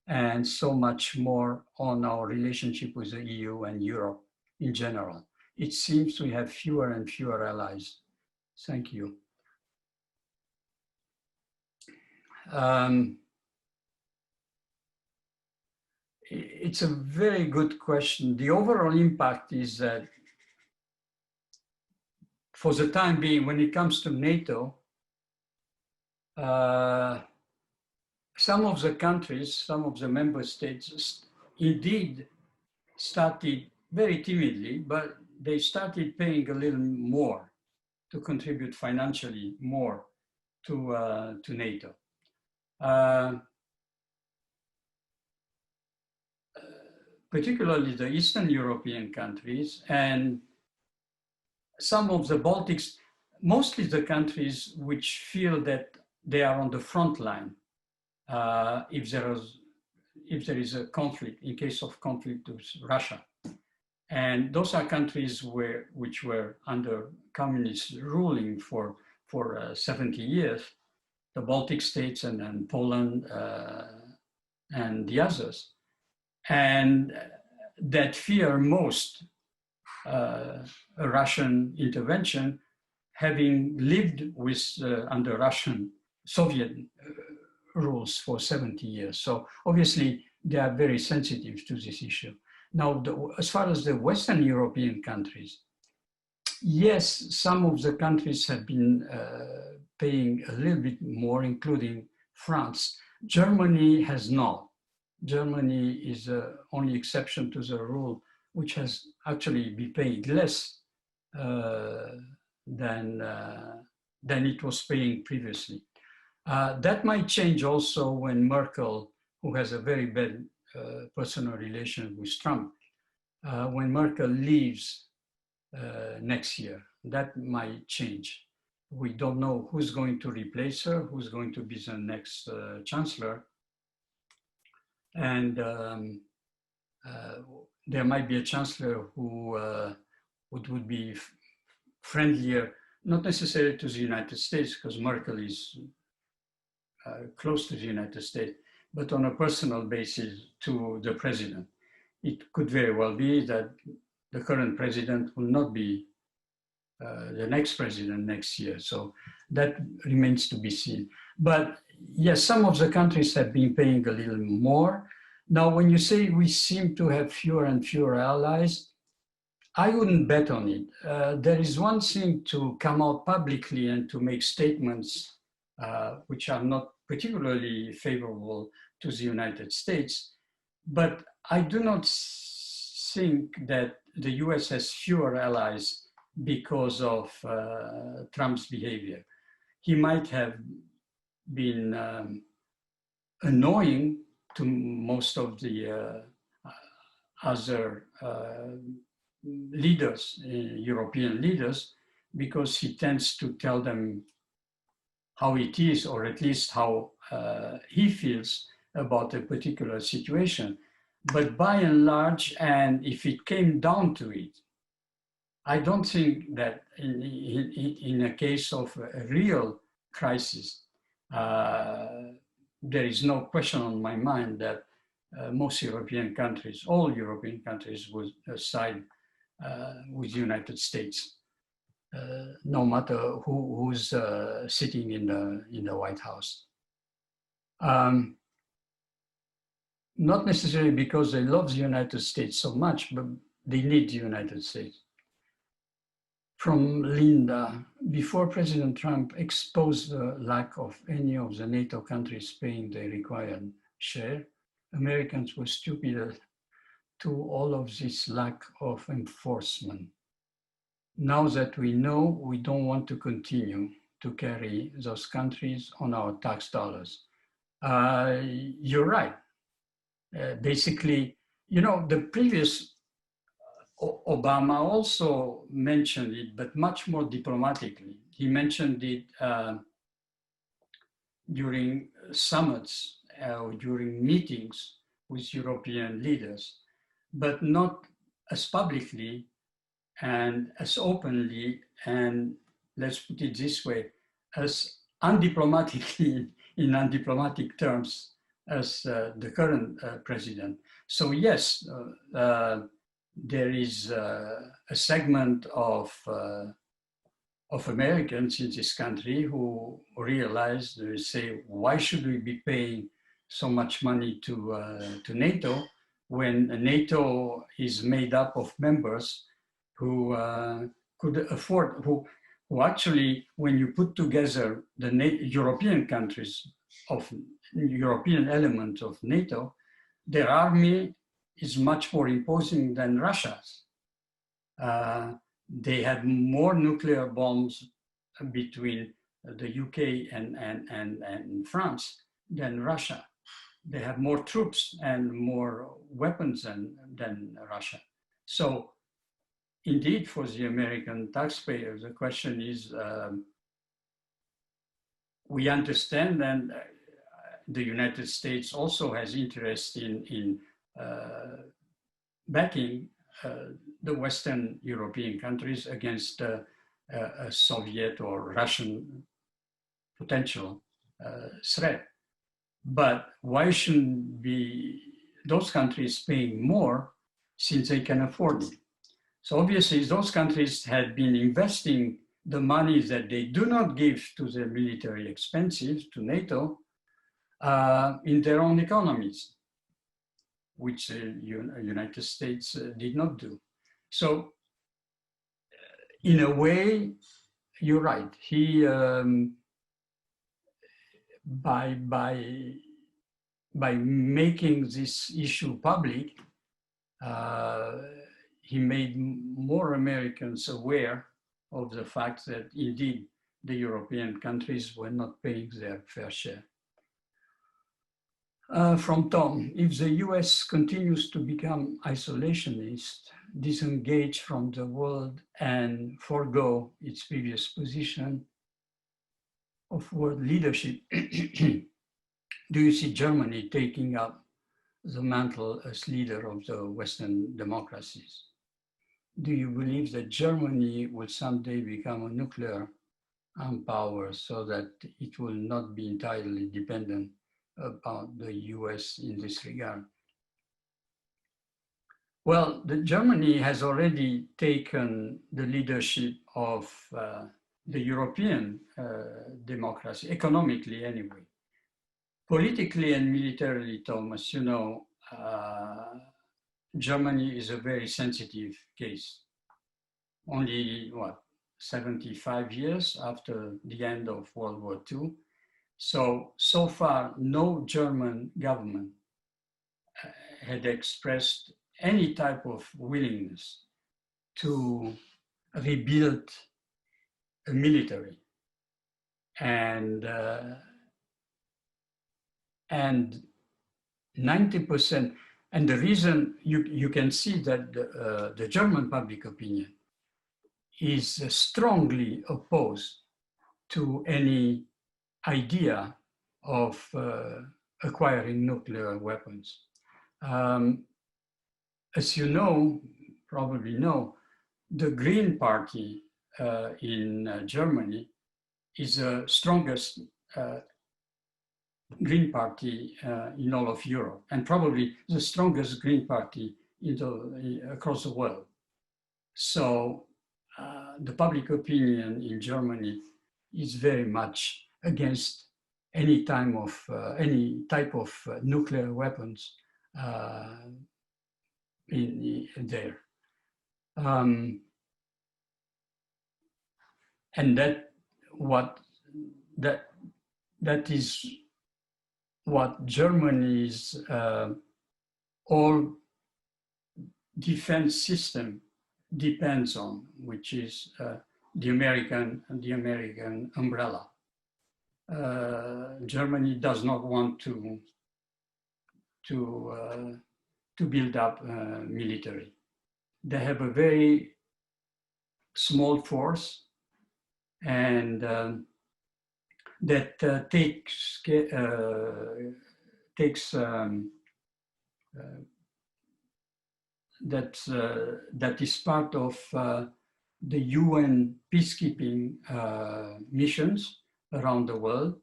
and so much more on our relationship with the EU and Europe in general. It seems we have fewer and fewer allies. Thank you. It's a very good question. The overall impact is that for the time being, when it comes to NATO, some of the countries, some of the member states indeed started very timidly, but they started paying a little more to contribute financially more to NATO. Particularly the Eastern European countries and some of the Baltics, mostly the countries which feel that they are on the front line if there is a conflict, in case of conflict with Russia. And those are countries which were under communist ruling for 70 years, the Baltic states and then Poland and the others. And that fear most a Russian intervention, having lived with under Russian Soviet rules for 70 years. So obviously they are very sensitive to this issue. Now, as far as the Western European countries, yes, some of the countries have been paying a little bit more, including France. Germany has not. Germany is the only exception to the rule, which has actually been paying less than it was paying previously. That might change also when Merkel, who has a very bad personal relation with Trump, when Merkel leaves next year, that might change. We don't know who's going to replace her, who's going to be the next chancellor. And there might be a chancellor who would be friendlier, not necessarily to the United States, because Merkel is close to the United States, but on a personal basis to the president. It could very well be that the current president will not be the next president next year. So that remains to be seen. But yes, some of the countries have been paying a little more. Now, when you say we seem to have fewer and fewer allies, I wouldn't bet on it. There is one thing to come out publicly and to make statements which are not particularly favorable to the United States, but I do not think that the US has fewer allies because of Trump's behavior. He might have been annoying to most of the other leaders, European leaders, because he tends to tell them how it is, or at least how he feels about a particular situation. But by and large, and if it came down to it, I don't think that in a case of a real crisis, there is no question on my mind that most European countries, all European countries would side with the United States, no matter who's sitting in the White House. Not necessarily because they love the United States so much, but they need the United States. From Linda, before President Trump exposed the lack of any of the NATO countries paying the required share, Americans were stupid to all of this lack of enforcement. Now that we know, we don't want to continue to carry those countries on our tax dollars. You're right. Basically, you know, the previous Obama also mentioned it, but much more diplomatically. He mentioned it during summits or during meetings with European leaders, but not as publicly and as openly, and let's put it this way, as undiplomatically in undiplomatic terms as the current president. So yes, there is a segment of Americans in this country who realize, they say, why should we be paying so much money to NATO when NATO is made up of members who could afford, who actually, when you put together the European countries of European element of NATO, their army is much more imposing than Russia's. They had more nuclear bombs between the UK and France than Russia. They have more troops and more weapons than Russia. So indeed, for the American taxpayer, the question is, we understand, and the United States also has interest in backing the Western European countries against a Soviet or Russian potential threat. But why shouldn't be those countries paying more since they can afford it? So obviously those countries had been investing the money that they do not give to their military expenses to NATO in their own economies, which the United States did not do. So in a way, you're right. He, by making this issue public, he made more Americans aware of the fact that indeed the European countries were not paying their fair share. From Tom, if the US continues to become isolationist, disengage from the world and forego its previous position of world leadership, do you see Germany taking up the mantle as leader of the Western democracies? Do you believe that Germany will someday become a nuclear armed power so that it will not be entirely dependent about the US in this regard? Well, Germany has already taken the leadership of the European democracy, economically anyway. Politically and militarily, Thomas, you know, Germany is a very sensitive case. Only, 75 years after the end of World War II. So far, no German government had expressed any type of willingness to rebuild a military. And 90%, and the reason you can see that the German public opinion is strongly opposed to any idea of acquiring nuclear weapons. As you know, probably know, the Green Party in Germany is the strongest Green Party in all of Europe, and probably the strongest Green Party across the world. So the public opinion in Germany is very much against any type of nuclear weapons in there. And that is what Germany's all defense system depends on, which is the American umbrella. Germany does not want to build up military. They have a very small force, and that that is part of the UN peacekeeping missions around the world.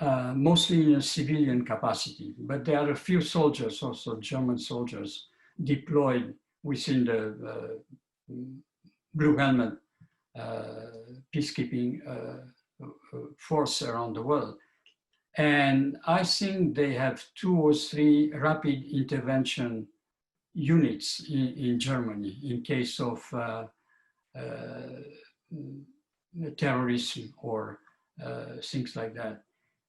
mostly in a civilian capacity, but there are a few soldiers, also German soldiers, deployed within the Blue Helmet peacekeeping force around the world. And I think they have 2 or 3 rapid intervention units in Germany in case of terrorism or things like that.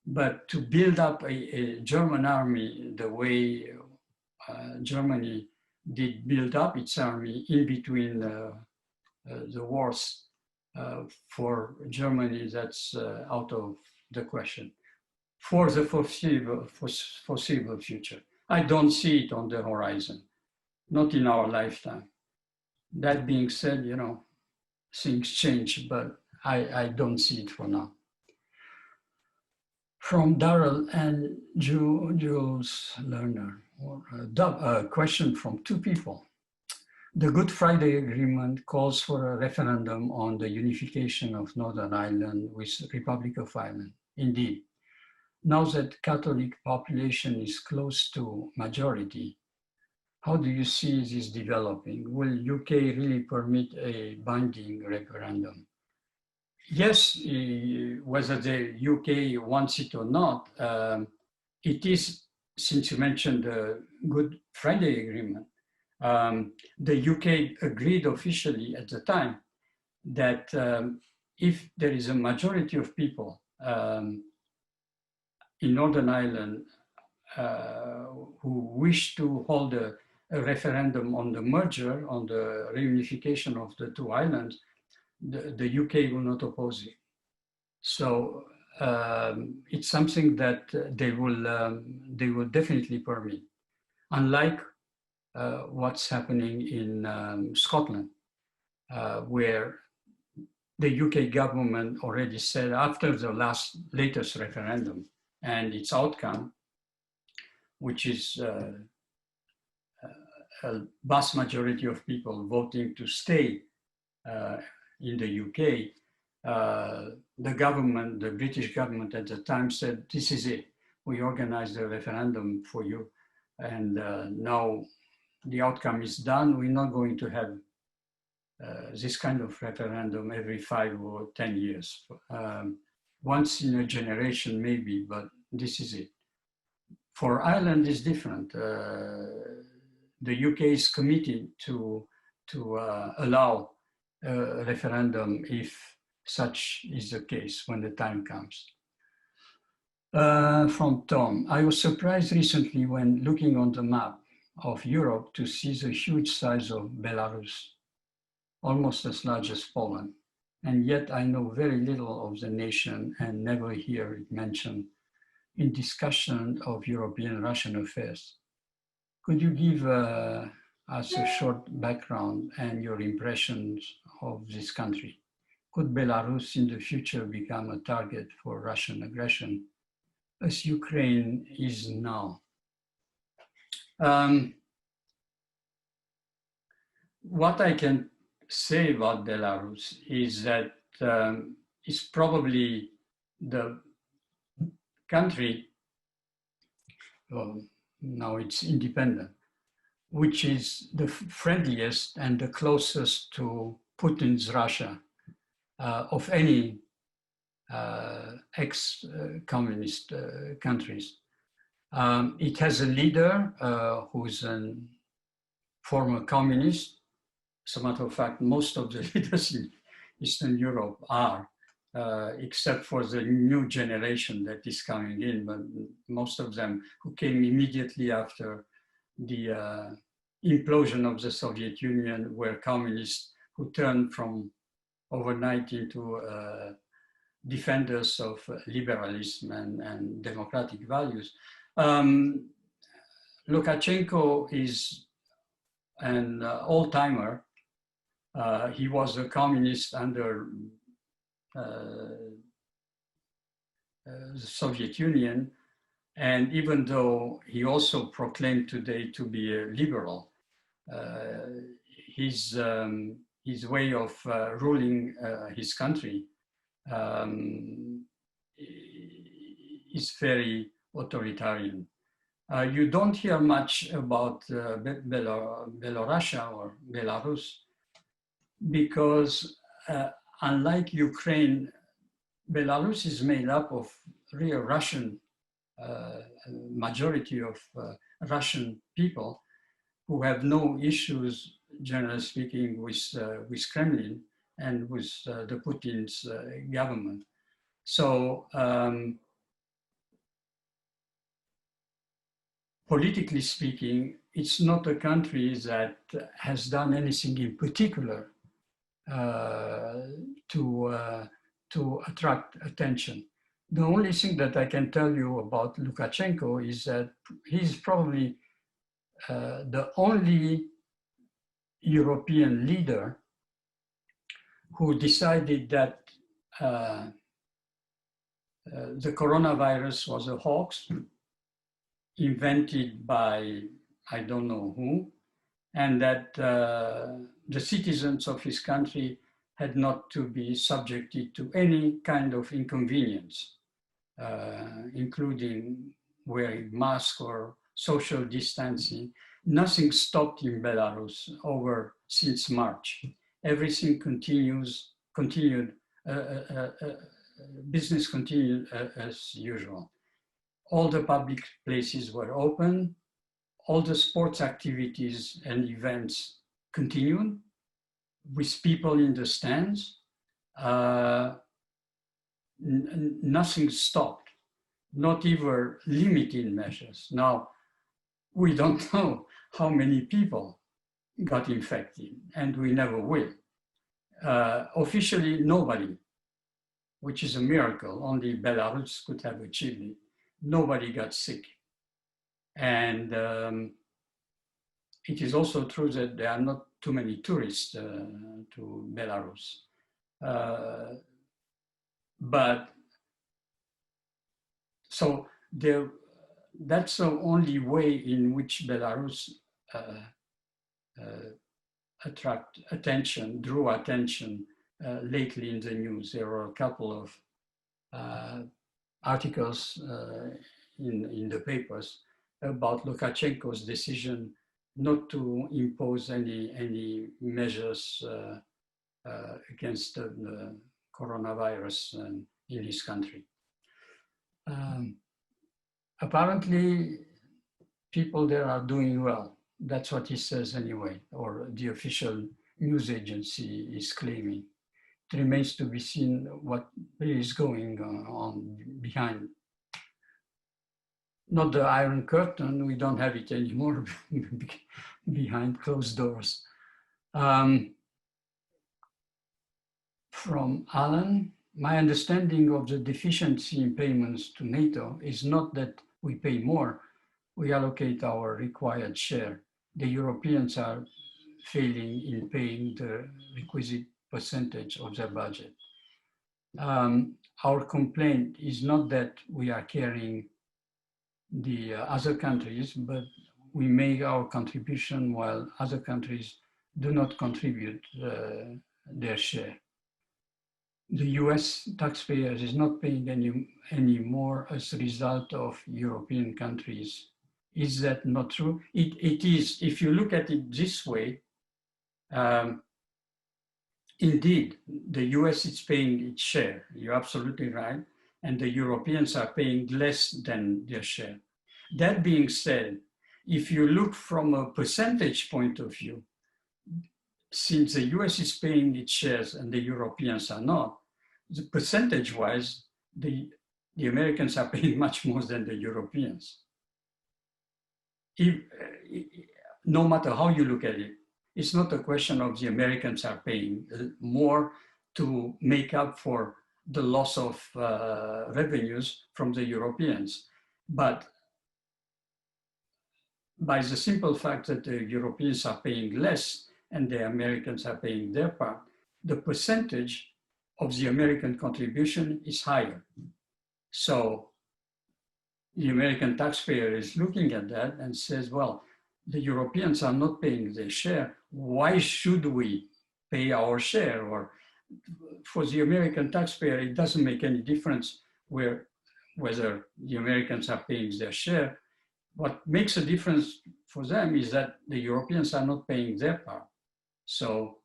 But to build up a German army the way Germany did build up its army in between the wars, for Germany, that's out of the question for the foreseeable future. I don't see it on the horizon, not in our lifetime. That being said, you know, things change, but I don't see it for now. From Darrell and Jules Lerner, a question from 2 people. The Good Friday Agreement calls for a referendum on the unification of Northern Ireland with Republic of Ireland. Indeed, now that Catholic population is close to majority, how do you see this developing? Will UK really permit a binding referendum? Yes, whether the UK wants it or not, it is, since you mentioned the Good Friday Agreement, the UK agreed officially at the time that if there is a majority of people in Northern Ireland who wish to hold a referendum on the merger, on the reunification of the 2 islands, the UK will not oppose it. So it's something that they will definitely permit. Unlike what's happening in Scotland, where the UK government already said after the latest referendum and its outcome, which is a vast majority of people voting to stay in the UK, the government, the British government at the time said, this is it. We organized a referendum for you. And now the outcome is done. We're not going to have this kind of referendum every 5 or 10 years. Once in a generation, maybe, but this is it. For Ireland, it's different. The UK is committed to allow a referendum if such is the case when the time comes. From Tom, I was surprised recently when looking on the map of Europe to see the huge size of Belarus, almost as large as Poland. And yet I know very little of the nation and never hear it mentioned in discussion of European-Russian affairs. Could you give us a short background and your impressions of this country? Could Belarus in the future become a target for Russian aggression, as Ukraine is now? What I can say about Belarus is that it's probably the country, now it's independent, which is the friendliest and the closest to Putin's Russia of any ex-communist countries. It has a leader who's a former communist. As a matter of fact, most of the leaders in Eastern Europe are, except for the new generation that is coming in, but most of them who came immediately after the implosion of the Soviet Union were communists who turned from overnight into defenders of liberalism and democratic values. Lukashenko is an old-timer. He was a communist under the Soviet Union. And even though he also proclaimed today to be a liberal, his way of is very authoritarian. You don't hear much about Belarusia or Belarus because unlike Ukraine, Belarus is made up of real Russian, majority of Russian people who have no issues, generally speaking, with Kremlin and with the Putin's government. So politically speaking, it's not a country that has done anything in particular to attract attention. The only thing that I can tell you about Lukashenko is that he's probably the only European leader who decided that the coronavirus was a hoax invented by I don't know who, and that the citizens of his country had not to be subjected to any kind of inconvenience, including wearing masks or social distancing. Nothing stopped in Belarus since March. Everything continued, business continued as usual. All the public places were open. All the sports activities and events continued with people in the stands. Nothing stopped, not even limiting measures. Now, we don't know how many people got infected, and we never will. Officially, nobody, which is a miracle. Only Belarus could have achieved it. Nobody got sick. And it is also true that there are not too many tourists to Belarus. But so that's the only way in which Belarus drew attention lately in the news. There were a couple of articles in the papers about Lukashenko's decision not to impose any measures against the coronavirus in his country. Apparently, people there are doing well. That's what he says anyway, or the official news agency is claiming. It remains to be seen what is going on behind. Not the Iron Curtain, we don't have it anymore behind closed doors. From Alan, my understanding of the deficiency in payments to NATO is not that we pay more, we allocate our required share. The Europeans are failing in paying the requisite percentage of their budget. Our complaint is not that we are carrying the other countries, but we make our contribution while other countries do not contribute their share. The US taxpayer is not paying any more as a result of European countries. Is that not true? It is. If you look at it this way, indeed, the US is paying its share. You're absolutely right. And the Europeans are paying less than their share. That being said, if you look from a percentage point of view, since the US is paying its shares and the Europeans are not, percentage-wise, the Americans are paying much more than the Europeans. No matter how you look at it, it's not a question of the Americans are paying more to make up for the loss of revenues from the Europeans. But by the simple fact that the Europeans are paying less and the Americans are paying their part, the percentage of the American contribution is higher. So the American taxpayer is looking at that and says, well, the Europeans are not paying their share. Why should we pay our share? Or for the American taxpayer, it doesn't make any difference whether the Americans are paying their share. What makes a difference for them is that the Europeans are not paying their part. So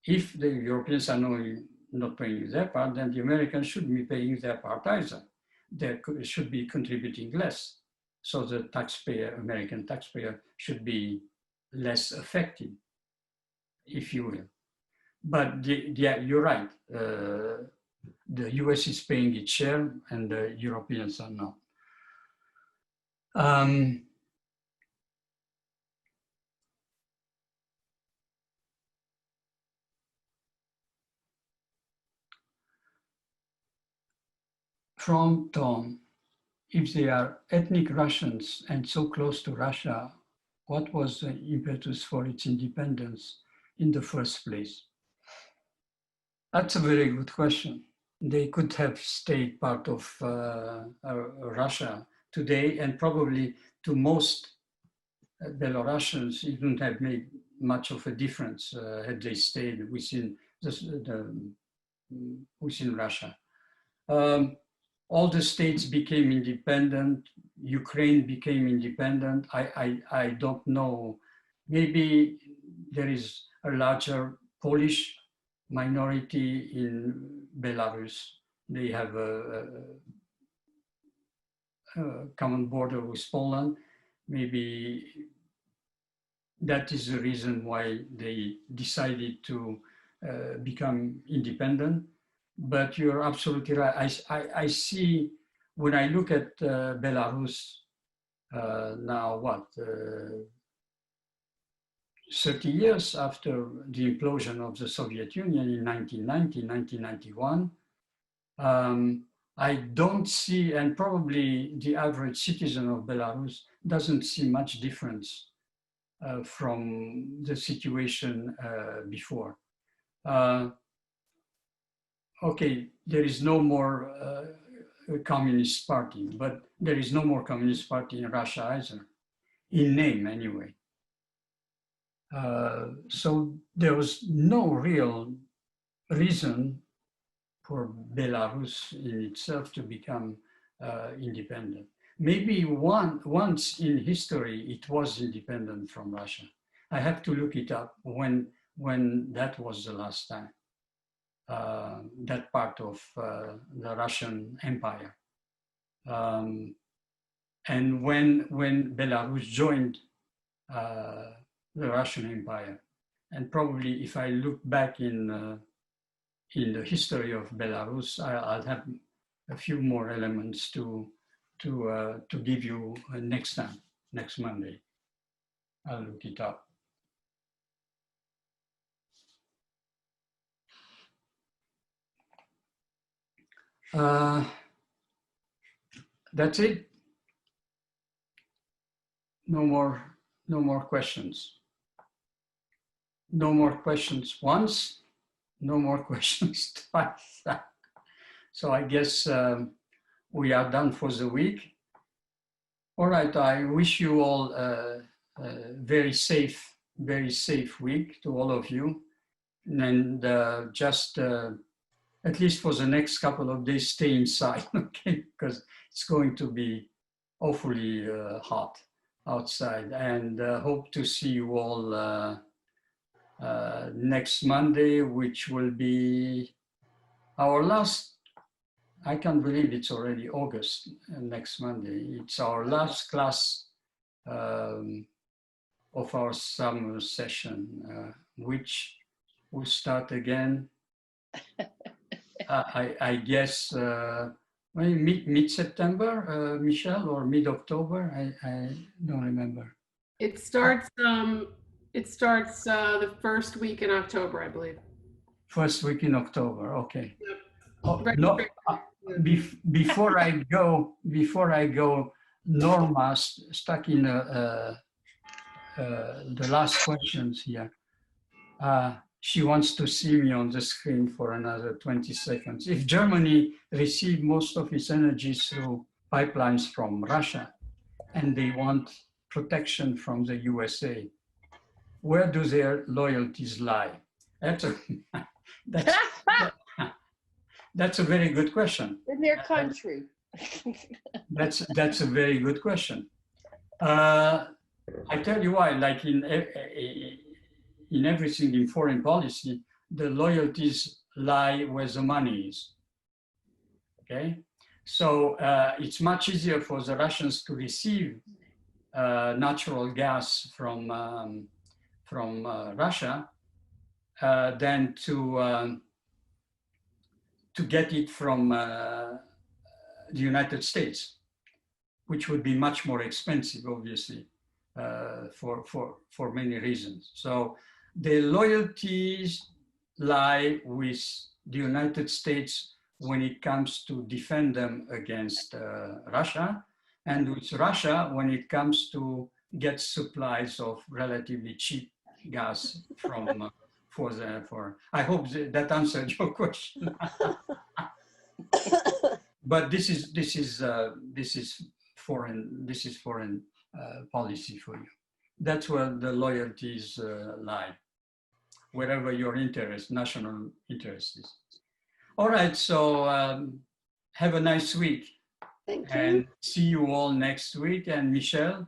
if the Europeans are not paying their part, then the Americans shouldn't be paying their part either. They should be contributing less. So the taxpayer, American taxpayer, should be less affected, if you will. But yeah, you're right. The US is paying its share and the Europeans are not. From Tom, if they are ethnic Russians and so close to Russia, what was the impetus for its independence in the first place? That's a very good question. They could have stayed part of Russia today, and probably to most Belarusians, it wouldn't have made much of a difference had they stayed within within Russia. All the states became independent. Ukraine became independent. I don't know. Maybe there is a larger Polish minority in Belarus. They have a common border with Poland. Maybe that is the reason why they decided to become independent. But you're absolutely right. I see, when I look at Belarus now, 30 years after the implosion of the Soviet Union in 1990, 1991, I don't see, and probably the average citizen of Belarus doesn't see much difference from the situation before. Okay, there is no more communist party, but there is no more communist party in Russia either, in name anyway. So there was no real reason for Belarus in itself to become independent. Maybe once in history it was independent from Russia. I have to look it up when that was the last time. That part of the Russian Empire. And when Belarus joined the Russian Empire. And probably if I look back in the history of Belarus, I'll have a few more elements to give you next time, next Monday. I'll look it up. That's it. No more questions. No more questions once, no more questions twice. So I guess we are done for the week. All right, I wish you all a very safe week to all of you. And just at least for the next couple of days, stay inside, okay? Because it's going to be awfully hot outside. And hope to see you all next Monday, which will be our last, I can't believe it's already August, next Monday. It's our last class of our summer session, which will start again, I guess, mid-September, Michelle, or mid-October, I don't remember. It starts the first week in October, I believe. First week in October, okay. Yep. Oh, Right. no, before I go, Norma stuck in the last questions here. She wants to see me on the screen for another 20 seconds. If Germany received most of its energy through pipelines from Russia, and they want protection from the USA, where do their loyalties lie? That's a very good question. In their country. That's a very good question. I tell you why, like in everything in foreign policy, the loyalties lie where the money is, okay? So it's much easier for the Russians to receive natural gas from Russia than to get it from the United States, which would be much more expensive, obviously, for many reasons. So the loyalties lie with the United States when it comes to defend them against Russia, and with Russia when it comes to get supplies of relatively cheap gas from I hope that answered your question. But this is foreign policy for you. That's where the loyalties lie, wherever your national interest is. All right, so have a nice week. Thank you. And see you all next week. And Michelle?